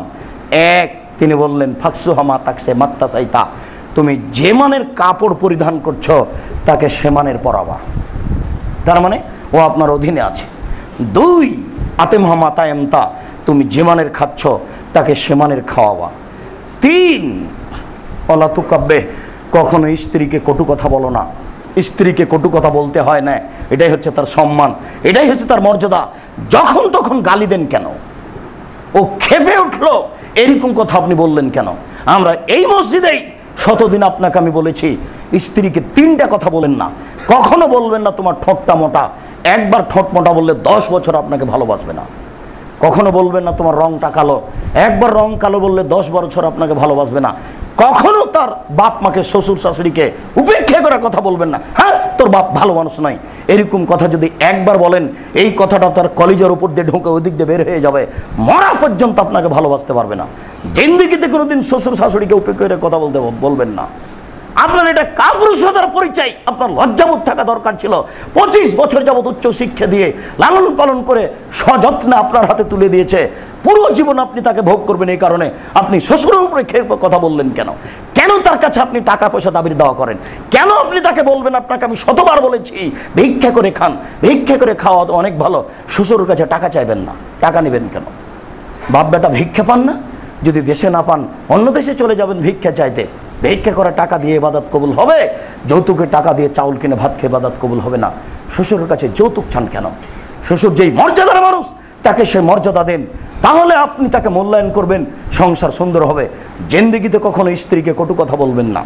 এক, তিনি বললেন, ফাকসুহা মা তাকসে মাত্তাসাইতা, তুমি যে মানের কাপড় পরিধান করছো তাকে সে মানের পরাবা, তার মানে ও আপনার অধীনে আছে। দুই, আতেমহা মাতায়ামতা, তুমি যে মানের খাচ্ছ তাকে সে মানের খাওয়াবা। তিন, অলা তুকাব্বে, কখনো স্ত্রীকে কটু কথা বলো না, স্ত্রীকে কটু কথা বলতে হয় না, এটাই হচ্ছে তার সম্মান, এটাই হচ্ছে তার মর্যাদা। যখন তখন গালি দেন কেন? ও ক্ষেপে উঠলো, এরকম কথা আপনি বললেন কেন? আমরা এই মসজিদেই শতদিন আপনাকে আমি বলেছি, স্ত্রীকে তিনটা কথা বলেন না, কখনো বলবেন না তোমার ঠোঁটটা মোটা। একবার ঠোঁট মোটা বললে 10 বছর আপনাকে ভালোবাসবে না। কখনো বলবেন না তোমার রংটা কালো, একবার রং কালো বললে 10 বছর আপনাকে ভালোবাসবে না। কখনো তার বাপ মাকে, শ্বশুর শাশুড়িকে উপেক্ষা করে কথা বলবেন না, হ্যাঁ তোর বাপ ভালো মানুষ নয়, এরকম কথা যদি একবার বলেন, এই কথাটা তার কলিজার উপর দিয়ে ঢুকে ওদিক দিয়ে বের হয়ে যাবে, মরা পর্যন্ত আপনাকে ভালোবাসতে পারবে না। জিন্দেগিতে কোনোদিন শ্বশুর শাশুড়িকে উপেক্ষা করে কথা বলবেন না। আপনার এটা কাপুরুষতার পরিচয়, আপনার লজ্জাবোধ থাকা দরকার ছিল। 25 বছর যাবত উচ্চ শিক্ষা দিয়ে লালন পালন করে সযত্নে আপনার হাতে তুলে দিয়েছে, পুরো জীবন আপনি তাকে ভোগ করবেন। এই কারণে আপনি শ্বশুরের উপরে খেয়ে কথা বললেন কেন? কেন তার কাছে আপনি টাকা পয়সা দাবি দেওয়া করেন? কেন আপনি তাকে বলবেন, আপনাকে আমি শতবার বলেছি ভিক্ষা করে খান, ভিক্ষা করে খাওয়া তো অনেক ভালো, শ্বশুরের কাছে টাকা চাইবেন না, টাকা নেবেন কেন? বাপ বেটা ভিক্ষা পান না, যদি দেশে না পান অন্য দেশে চলে যাবেন ভিক্ষা চাইতে। ভিক্ষা করে টাকা দিয়ে ইবাদত কবুল হবে, যৌতুকের টাকা দিয়ে চাউল কিনে ভাত খেয়ে ইবাদত কবুল হবে না। শ্বশুরের কাছে যৌতুক চান কেন? শ্বশুর যেই মর্যাদার মানুষ, তাকে সে মর্যাদা দেন, তাহলে আপনি তাকে মূল্যায়ন করবেন, সংসার সুন্দর হবে। জিন্দেগিতে কখনো স্ত্রীকে কটু কথা বলবেন না।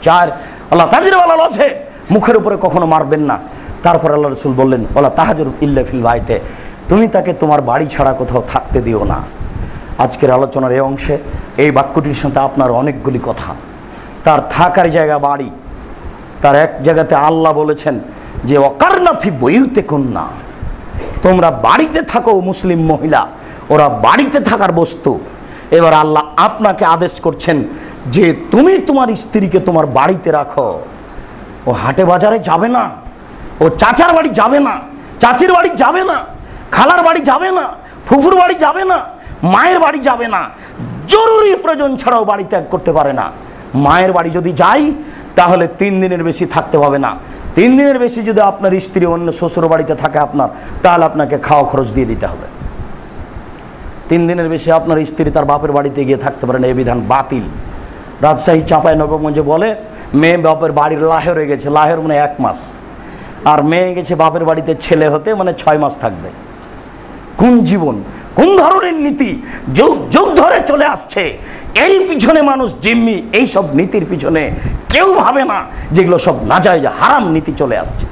4, আল্লাহ তাজরিওয়ালা আছে, মুখের উপরে কখনো মারবেন না। তারপর আল্লাহ রাসূল বললেন, ওয়ালা তাহাজুর ইল্লা ফিল বাইতে, তুমি তাকে তোমার বাড়ি ছাড়া কোথাও থাকতে দিও না। আজকের আলোচনার এই অংশে এই বাক্যটির সাথে আপনার অনেকগুলি কথা। তার থাকার জায়গা বাড়ি, তার এক জায়গাতে আল্লাহ বলেছেন যে ওয়াকারনা ফি বুয়ুতিকুন্না, তোমরা বাড়িতে থাকো। মুসলিম মহিলা, ওরা বাড়িতে থাকার বস্তু। এবার আল্লাহ আপনাকে আদেশ করছেন যে তুমি তোমার স্ত্রীকে তোমার বাড়িতে রাখো। ও হাটে বাজারে যাবে না, ও চাচার বাড়ি যাবে না, চাচির বাড়ি যাবে না, খালার বাড়ি যাবে না, ফুফুর বাড়ি যাবে না, মায়ের বাড়ি যাবে না। জরুরি প্রয়োজন ছাড়াও বাড়ি ত্যাগ করতে পারে না। মায়ের বাড়ি যদি যাই তাহলে 3 দিনের বেশি থাকতে পাবে না। 3 দিনের বেশি যদি আপনার স্ত্রী অন্য শ্বশুর বাড়িতে থাকে আপনার, তাহলে আপনাকে খাওয়া খরচ দিয়ে দিতে হবে। 3 দিনের বেশি আপনার স্ত্রী তার বাপের বাড়িতে গিয়ে থাকতে পারে না, এই বিধান বাতিল। রাজশাহী চাঁপাইনবাবগঞ্জে বলে মেয়ে বাপের বাড়ির লাহেরে গেছে, লাহের মানে 1 মাস, আর মেয়ে গেছে বাপের বাড়িতে ছেলে হতে, মানে 6 মাস থাকবে। কোন জীবন, কোন ধরনের নীতি যুগ যুগ ধরে চলে আসছে। এর পিছনে মানুষ জিম্মি, এই সব নীতির পিছনে কেউ ভাবে না যেগুলো সব নাজায়েজ হারাম নীতি চলে আসছে।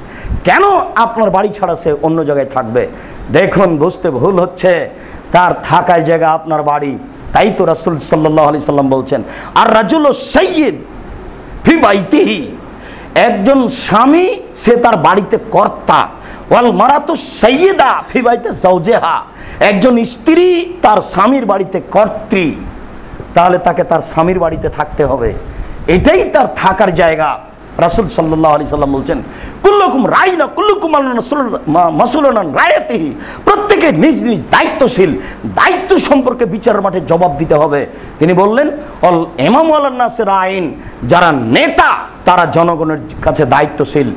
কেন আপনার বাড়ি ছাড়া সে অন্য জায়গায় থাকবে? দেখুন, বুঝতে ভুল হচ্ছে, তার থাকার জায়গা আপনার বাড়ি। তাই তো রাসূল সাল্লাল্লাহু আলাইহি সাল্লাম বলছেন, আর রাজুলু সাইয়্যিদ ফি বাইতিহি, একজন স্বামী সে তার বাড়িতে কর্তা, ওয়াল মারাতু সাইয়্যিদা ফি বাইতি যাওজিহা, একজন স্ত্রী তার স্বামীর বাড়িতে কর্ত্রী, তাহলে তাকে তার স্বামীর বাড়িতে থাকতে হবে, এটাই তার থাকার জায়গা। রাসূল সাল্লাল্লাহু আলাইহি সাল্লাম বলছেন, কুল্লুকুম রাইনা কুল্লুকুম মাসউলুন আন রায়াতিহি, প্রত্যেকে নিজ নিজ দায়িত্বশীল, দায়িত্ব সম্পর্কে বিচারের মাঠে জবাব দিতে হবে। তিনি বললেন, অল ইমামু আলান নাসি রাইন, যারা নেতা তারা জনগণের কাছে দায়িত্বশীল,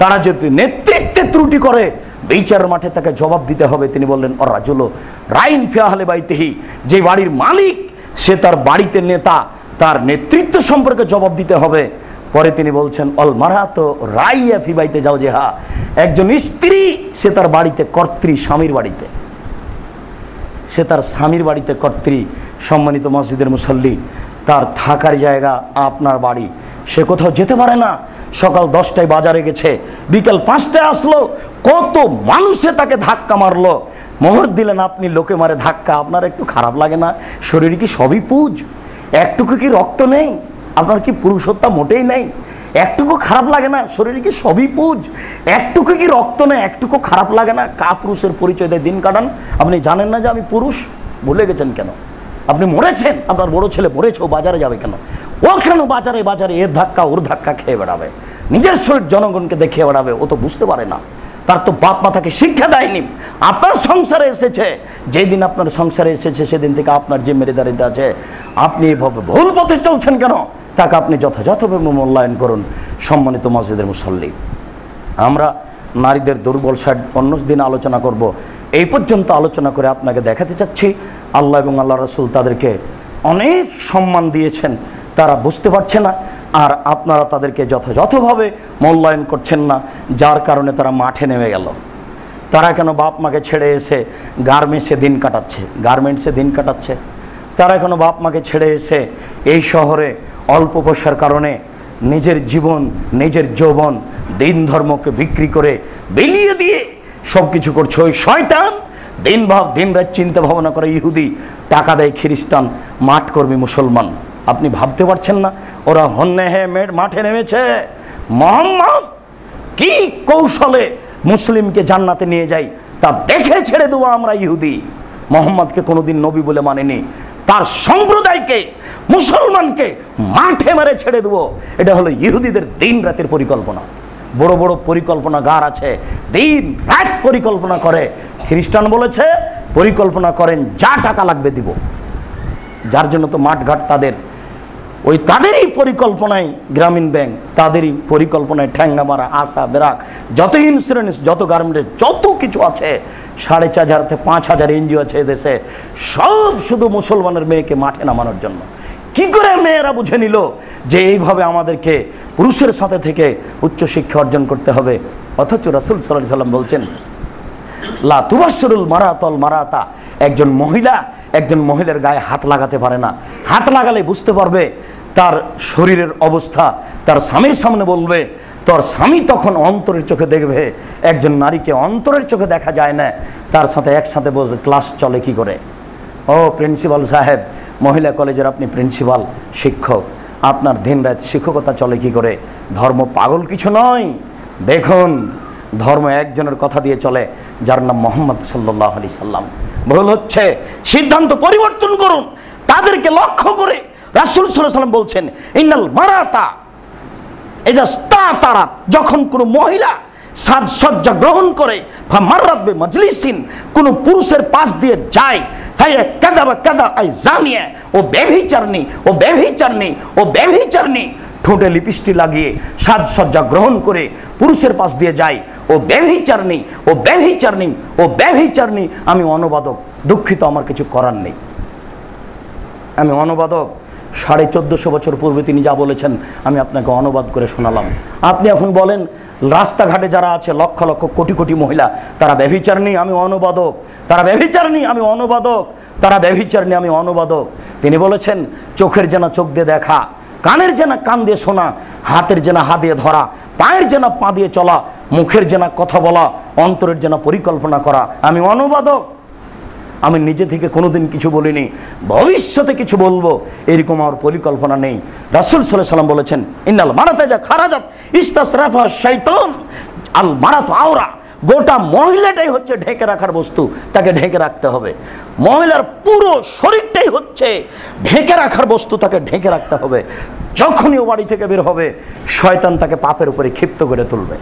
তারা যদি নেতৃত্বে ত্রুটি করে বিচারের মাঠে তাকে জবাব দিতে হবে। তিনি বললেন, অর রাজুলু রাইন ফি আহলি বাইতিহি, যে বাড়ির মালিক সে তার বাড়িতে নেতা, তার নেতৃত্ব সম্পর্কে জবাব দিতে হবে। পরে তিনি বলছেন, অল মারাতু রাইয়া ফি বাইতি যাওজিহা, একজন স্ত্রী সে তার বাড়িতে কর্ত্রী, স্বামীর বাড়িতে। সে তার স্বামীর বাড়িতে কর্ত্রী। সম্মানিত মসজিদের মুসল্লি, তার থাকার জায়গা আপনার বাড়ি, সে কোথাও যেতে পারে না। সকাল 10টায় বাজারে গেছে, বিকেল 5টায় আসলো, কত মানুষে তাকে ধাক্কা মারলো। মোহর দিলেন আপনি, লোকে মারে ধাক্কা, আপনার একটু খারাপ লাগে না? শরীরে কি সবই পুজ? একটুকু কি রক্ত নেই? আপনার কি পুরুষত্ব মোটেই নেই? একটুকু খারাপ লাগে না? শরীরে কি সবই পুজ? একটুকু কি রক্ত নেই? একটুকু খারাপ লাগে না? কা পুরুষের পরিচয় দিয়ে দিন কাটান? আপনি জানেন না যে আমি পুরুষ? ভুলে গেছেন কেন? আপনি মরেছেন, আপনার বড় ছেলে মরেছে, ও বাজারে যাবে কেন? ও কেন বাজারে বাজারে এর ধাক্কা ওর ধাক্কা খেয়ে বেড়াবে? নিজের শরীর জনগণকে দেখিয়ে বেড়াবে? ও তো বুঝতে পারে না, তার তো বাপ মা তাকে শিক্ষা দেয়নি। আপনার সংসারে এসেছে, যেদিন আপনার সংসারে এসেছে সেদিন থেকে আপনার যে মেরেদারিতে আছে, আপনি এভাবে ভুল পথে চলছেন কেন? তাকে আপনি যথাযথভাবে মূল্যায়ন করুন। সম্মানিত মসজিদের মুসল্লি, আমরা নারীদের দুর্বল সাইড অন্য দিন আলোচনা করব। এই পর্যন্ত আলোচনা করে আপনাকে দেখাতে চাচ্ছি আল্লাহ এবং আল্লাহ রাসূল তাদেরকে অনেক সম্মান দিয়েছেন, তারা বুঝতে পারছে না, আর আপনারা তাদেরকে যথাযথভাবে মূল্যায়ন করছেন না, যার কারণে তারা মাঠে নেমে গেল। তারা কেন বাপ মাকে ছেড়ে এসে গার্মেন্টসে দিন কাটাচ্ছে? তারা কেন বাপ মাকে ছেড়ে এসে এই শহরে অল্প পয়সার কারণে নিজের জীবন, নিজের যৌবন, দিন ধর্মকে বিক্রি করে বিলিয়ে দিয়ে সব কিছু করছে? ওই শয়তান দিন রাত চিন্তা ভাবনা করে ইহুদি, টাকা দেয় খ্রিস্টান, মাঠ কর্মী মুসলমান। আপনি ভাবতে পারছেন না ওরা হন্যে হে মাঠে নেমেছে? মোহাম্মদ কি কৌশলে মুসলিমকে জান্নাতে নিয়ে যায় তা দেখে ছেড়ে দেবো আমরা। ইহুদি মোহাম্মদকে কোনোদিন নবী বলে মানেনি, তার সম্প্রদায়কে, মুসলমানকে মাঠে মেরে ছেড়ে দেবো। এটা হলো ইহুদিদের দিন রাতের পরিকল্পনা। বড় বড় পরিকল্পনাগার আছে, দিন রাত পরিকল্পনা করে। খ্রিস্টান বলেছে পরিকল্পনা করেন, যা টাকা লাগবে দিব। যার জন্য তো মাঠঘাট তাদের, ওই তাদেরই পরিকল্পনায় গ্রামীণ ব্যাংক, তাদেরই পরিকল্পনায় ঠ্যাঙ্গা মারা, আশা বেরাক, যত ইন্স্যুরেন্স, যত গার্মেন্টস, যত কিছু আছে, 4,500 থেকে 5,000 এনজিও আছে এদেশে, সব শুধু মুসলমানের মেয়েকে মাঠে নামানোর জন্য। কি করে মেয়েরা বুঝে নিল যে এইভাবে আমাদেরকে পুরুষের সাথে থেকে উচ্চশিক্ষা অর্জন করতে হবে? অথচ রাসূল সাল্লাল্লাহু আলাইহি ওয়াসাল্লাম বলছেন, লা তুবাশশিরুল মারাতাল মারাতা, একজন মহিলার গায়ে হাত লাগাতে পারে না। হাত লাগালে বুঝতে পারবে তার শরীরের অবস্থা, তার স্বামীর সামনে বলবে, তোর স্বামী তখন অন্তরের চোখে দেখবে। একজন নারীকে অন্তরের চোখে দেখা যায় না, তার সাথে একসাথে বসে ক্লাস চলে কি করে? ও প্রিন্সিপাল সাহেব, মহিলা কলেজের আপনি প্রিন্সিপাল, শিক্ষক, আপনার দিনরাত শিক্ষকতা চলে কি করে? ধর্ম পাগল কিছু নয়। দেখুন, ধর্ম একজনের কথা দিয়ে চলে, যার নাম মুহাম্মদ সাল্লাল্লাহু আলাইহি সাল্লাম। ভুল হচ্ছে, সিদ্ধান্ত পরিবর্তন করুন। তাদেরকে লক্ষ্য করে রাসূল সাল্লাল্লাহু আলাইহি সাল্লাম বলছেন, ইন্নাল মারাতা ইজাস্তাতারাত, যখন কোনো মহিলা সাজসজ্জা গ্রহণ করে, ফামাররাত বিমাজলিসিন, কোনো পুরুষের পাশ দিয়ে যায়, ফায়া কাযাবা কাযা আই জানিয়া, ও ব্যভিচারিণী, ও ব্যভিচারিণী, ও ব্যভিচারিণী, ঠোঁটে লিপস্টিক লাগিয়ে সাজসজ্জা গ্রহণ করে পুরুষের পাশ দিয়ে যায়, ও ব্যভিচারিণী, ও ব্যভিচারিণী, ও ব্যভিচারিণী। আমি অনুবাদক, দুঃখিত, আমার কিছু করার নেই, আমি অনুবাদক। 1450 বছর পূর্বে তিনি যা বলেছেন আমি আপনাকে অনুবাদ করে শোনালাম। আপনি এখন বলেন রাস্তাঘাটে যারা আছে লক্ষ লক্ষ কোটি কোটি মহিলা, তারা ব্যভিচারিণী, আমি অনুবাদক। তারা ব্যভিচারিণী, আমি অনুবাদক। তারা ব্যভিচারিণী, আমি অনুবাদক। তিনি বলেছেন, চোখের যেন চোখ দিয়ে দেখা, কানের যেন কান দিয়ে শোনা, হাতের যেন হাত দিয়ে ধরা, পায়ের যেন পা দিয়ে চলা, মুখের যেন কথা বলা, অন্তরের যেন পরিকল্পনা করা। আমি অনুবাদক। আমি নিজে থেকে কোনোদিন কিছু বলিনি, ভবিষ্যতে কিছু বলবো এরকম আমার পরিকল্পনা নেই। রাসূল সাল্লাল্লাহু আলাইহি ওয়াসাল্লাম বলেছেন, ইন্নাল মারাতা যা খারাজাত ইস্তাসরাফা শাইতান, আল মারাতু আওরা, গোটা মহিলাটাই হচ্ছে ঢেকে রাখার বস্তু, তাকে ঢেকে রাখতে হবে। মহিলার পুরো শরীরটাই হচ্ছে ঢেকে রাখার বস্তু, তাকে ঢেকে রাখতে হবে। যখনই ও বাড়ি থেকে বের হবে, শয়তান তাকে পাপের উপরে ক্ষিপ্ত করে তুলবে।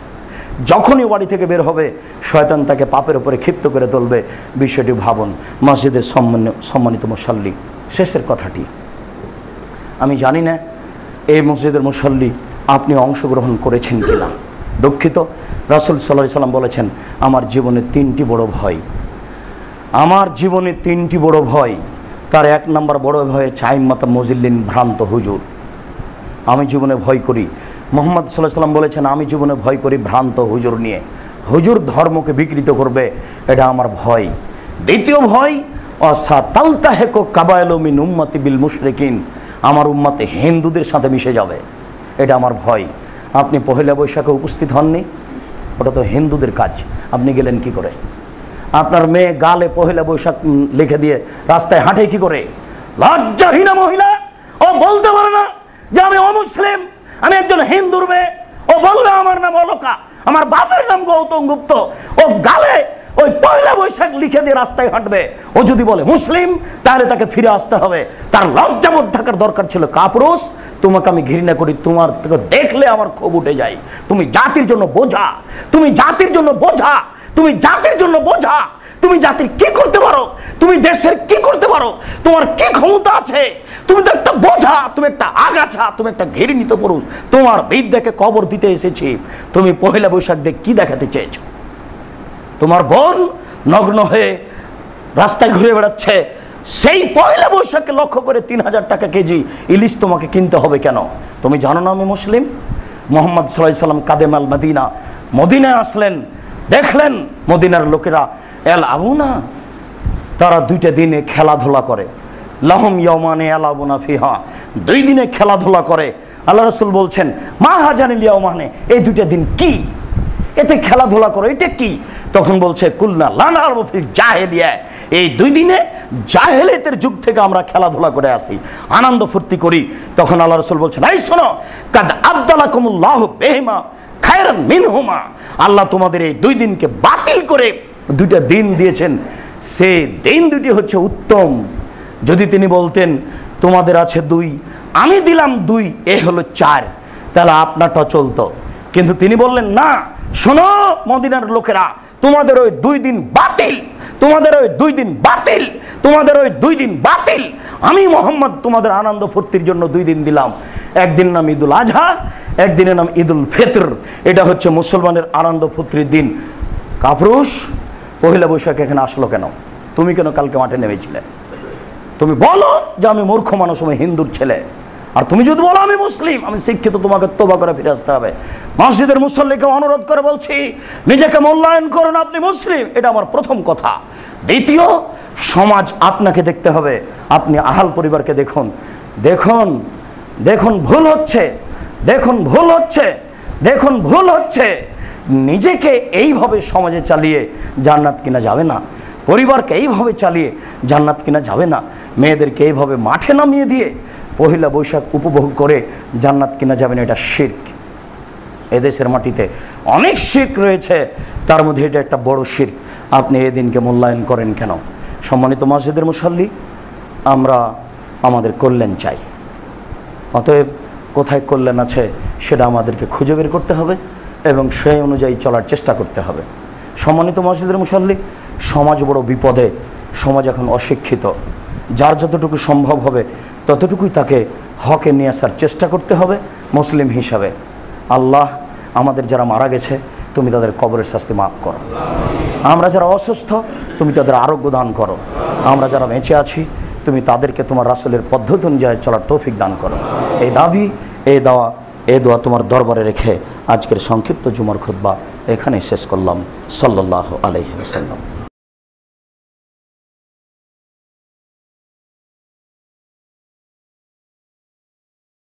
যখনই বাড়ি থেকে বের হবে, শয়তান তাকে পাপের উপরে ক্ষিপ্ত করে তুলবে। বিষয়টি ভাবুন। মসজিদের সম্মানিত মুসল্লি, শেষের কথাটি আমি জানি না এই মসজিদের মুসল্লি আপনি অংশগ্রহণ করেছেন কিনা। দুঃখিত। রাসূল সাল্লাল্লাহু আলাইহি সাল্লাম বলেছেন, আমার জীবনে 3টি বড় ভয়, আমার জীবনে 3টি বড় ভয়। তার 1 নম্বর বড় ভয় চাইমাতা মজিল্লিন, ভ্রান্ত হুজুর। আমি জীবনে ভয় করি, মুহাম্মদ সাল্লাল্লাহু আলাইহি সাল্লাম বলেছেন, আমি জীবনে ভয় করি ভ্রান্ত হুজুর নিয়ে। হুজুর ধর্মকে বিকৃত করবে, এটা আমার ভয়। দ্বিতীয় ভয় ওয়াসাতালতাহিকু কাবাইলু মিন উম্মতি বিল মুশরিকিন, আমার উম্মতে হিন্দুদের সাথে মিশে যাবে, এটা আমার ভয়। আপনি পহেলা বৈশাখে উপস্থিত হননি, ওটা তো হিন্দুদের কাজ, আপনি গেলেন কি করে? আপনার মেয়ে গালে পহেলা বৈশাখ লিখে দিয়ে রাস্তায় হাঁটে কি করে? লজ্জাহীনা মহিলা, ও বলতে পারে না যে আমি অমুসলিম, আমি একজন হিন্দুর মেয়ে। ও বলবে আমার নাম অলকা, আমার বাপের নাম গৌতম গুপ্ত। ও গালে ওই পয়লা বৈশাখ লিখে দিয়ে রাস্তায় হাঁটবে। ও যদি বলে মুসলিম, তাহলে তাকে ফিরে আসতে হবে। তার লজ্জাবোধ থাকার দরকার ছিল। কাপুরুষ, তোমাকে আমি ঘৃণা করি, তোমার দেখলে আমার ক্ষোভ উঠে যায়। তুমি জাতির জন্য বোঝা, তুমি জাতির জন্য বোঝা, তুমি জাতির জন্য বোঝা। তুমি জাতির কি করতে পারো, তুমি দেশের কি করতে পারো, তোমার কি ক্ষমতা আছে? তুমি তো একটা বোঝা, তুমি একটা আগাছা, তুমি একটা ঘৃণিত পুরুষ। তোমার বিদ্যাকে কবর দিতে এসেছি। তুমি পহেলা বৈশাখ দিয়ে কি দেখাতে চেয়েছো? তোমার বোন নগ্ন হয়ে রাস্তায় ঘুরে বেড়াচ্ছে, সেই পয়লা বৈশাখকে লক্ষ্য করে 3000 টাকা কেজি ইলিশ তোমাকে কিনতে হবে কেন? তুমি জানো না আমি মুসলিম? মুহাম্মদ সাল্লাল্লাহু আলাইহি ওয়াসাল্লাম কাদেম আল মদিনা, মদিনায় আসলেন, দেখলেন মদিনার লোকেরা এল আবুনা, তারা 2টা দিনে খেলাধুলা করে। লাহুম ইয়াওমানে ইয়ালাবুনা ফিহা, 2 দিনে খেলাধুলা করে। আল্লাহ রাসূল বলছেন মা হাজানিল ইয়াওমানে, এই 2টা দিন কি, এতে খেলাধুলা করো, এটা কি? তখন বলছে কুলনা লানা ফিল জাহেলিয়া, এই 2 দিনে জাহেলিয়াতের যুগ থেকে আমরা খেলাধুলা করে আসি, আনন্দ ফুর্তি করি। তখন আল্লাহ রাসূল বলছেন এই শোনো, কাদ আবদালাকুমুল্লাহু বিহিমা খায়রান মিনহুমা, আল্লাহ তোমাদের এই 2 দিনকে বাতিল করে 2টা দিন দিয়েছেন, সে দিন 2টি হচ্ছে উত্তম। যদি তিনি বলতেন তোমাদের আছে 2, আমি দিলাম 2, এ হলো 4, তাহলে আপনারটা চলতো। কিন্তু তিনি বললেন না, শোনো মদিনার লোকেরা, তোমাদের ওই 2 দিন বাতিল, তোমাদের ওই 2 দিন বাতিল, তোমাদের ওই 2 দিন বাতিল। আমি মোহাম্মদ তোমাদের আনন্দ ফুর্তির জন্য 2 দিন দিলাম। একদিন নাম ঈদুল আজহা, একদিনের নাম ঈদুল ফিতর। এটা হচ্ছে মুসলমানের আনন্দ ফুর্তির দিন। কাপুরুষ, পহেলা বৈশাখ এখানে আসলো কেন? তুমি কেন কালকে মাঠে নেমেছিলে? তুমি বলো যে আমি মূর্খ মানুষ, আমি হিন্দুর ছেলে। আর তুমি যদি বলো আমি মুসলিম, আমি শিক্ষিত, তোমাকে তওবা করে ফিরে আসতে হবে। মসজিদের মুসল্লিকে অনুরোধ করে বলছি, নিজেকে মূল্যায়ন করুন, আপনি মুসলিম, এটা আমার প্রথম কথা। দ্বিতীয়, সমাজ আপনাকে দেখতে হবে। আপনি আহাল পরিবারকে দেখুন, দেখুন, দেখুন ভুল হচ্ছে, দেখুন ভুল হচ্ছে, দেখুন ভুল হচ্ছে। নিজেকে এইভাবে সমাজে চালিয়ে জান্নাত কিনা যাবে না, পরিবারকে এইভাবে চালিয়ে জান্নাত কিনা যাবে না, মেয়েদেরকে এইভাবে মাঠে নামিয়ে দিয়ে পহেলা বৈশাখ উপভোগ করে জান্নাত কিনা যাবে না, এটা শিরক। এদেশের মাটিতে অনেক শিরক রয়েছে, তার মধ্যে এটা একটা বড় শিরক। আপনি এই দিনকে মূল্যায়ন করেন কেন? সম্মানিত মসজিদের মুসল্লি, আমরা আমাদের কল্যাণ চাই। অতএব কোথায় কল্যাণ আছে সেটা আমাদেরকে খুঁজে বের করতে হবে এবং সেই অনুযায়ী চলার চেষ্টা করতে হবে। সম্মানিত মসজিদের মুসল্লি, সমাজ বড় বিপদে, সমাজ এখন অশিক্ষিত। যার যতটুকু সম্ভব হবে ততটুকুই তাকে হকে নিয়ে আসার চেষ্টা করতে হবে মুসলিম হিসাবে। আল্লাহ আমাদের যারা মারা গেছে, তুমি তাদের কবরের শাস্তি মাফ করো। আমরা যারা অসুস্থ, তুমি তাদের আরোগ্য দান করো। আমরা যারা বেঁচে আছি, তুমি তাদেরকে তোমার রাসূলের পদ্ধতি অনুযায়ী চলার তৌফিক দান করো। এই দাবি, এই দোয়া তোমার দরবারে রেখে আজকের সংক্ষিপ্ত জুমার খুতবা এখানেই শেষ করলাম। সাল্লাল্লাহু আলাইহি ওয়াসাল্লাম।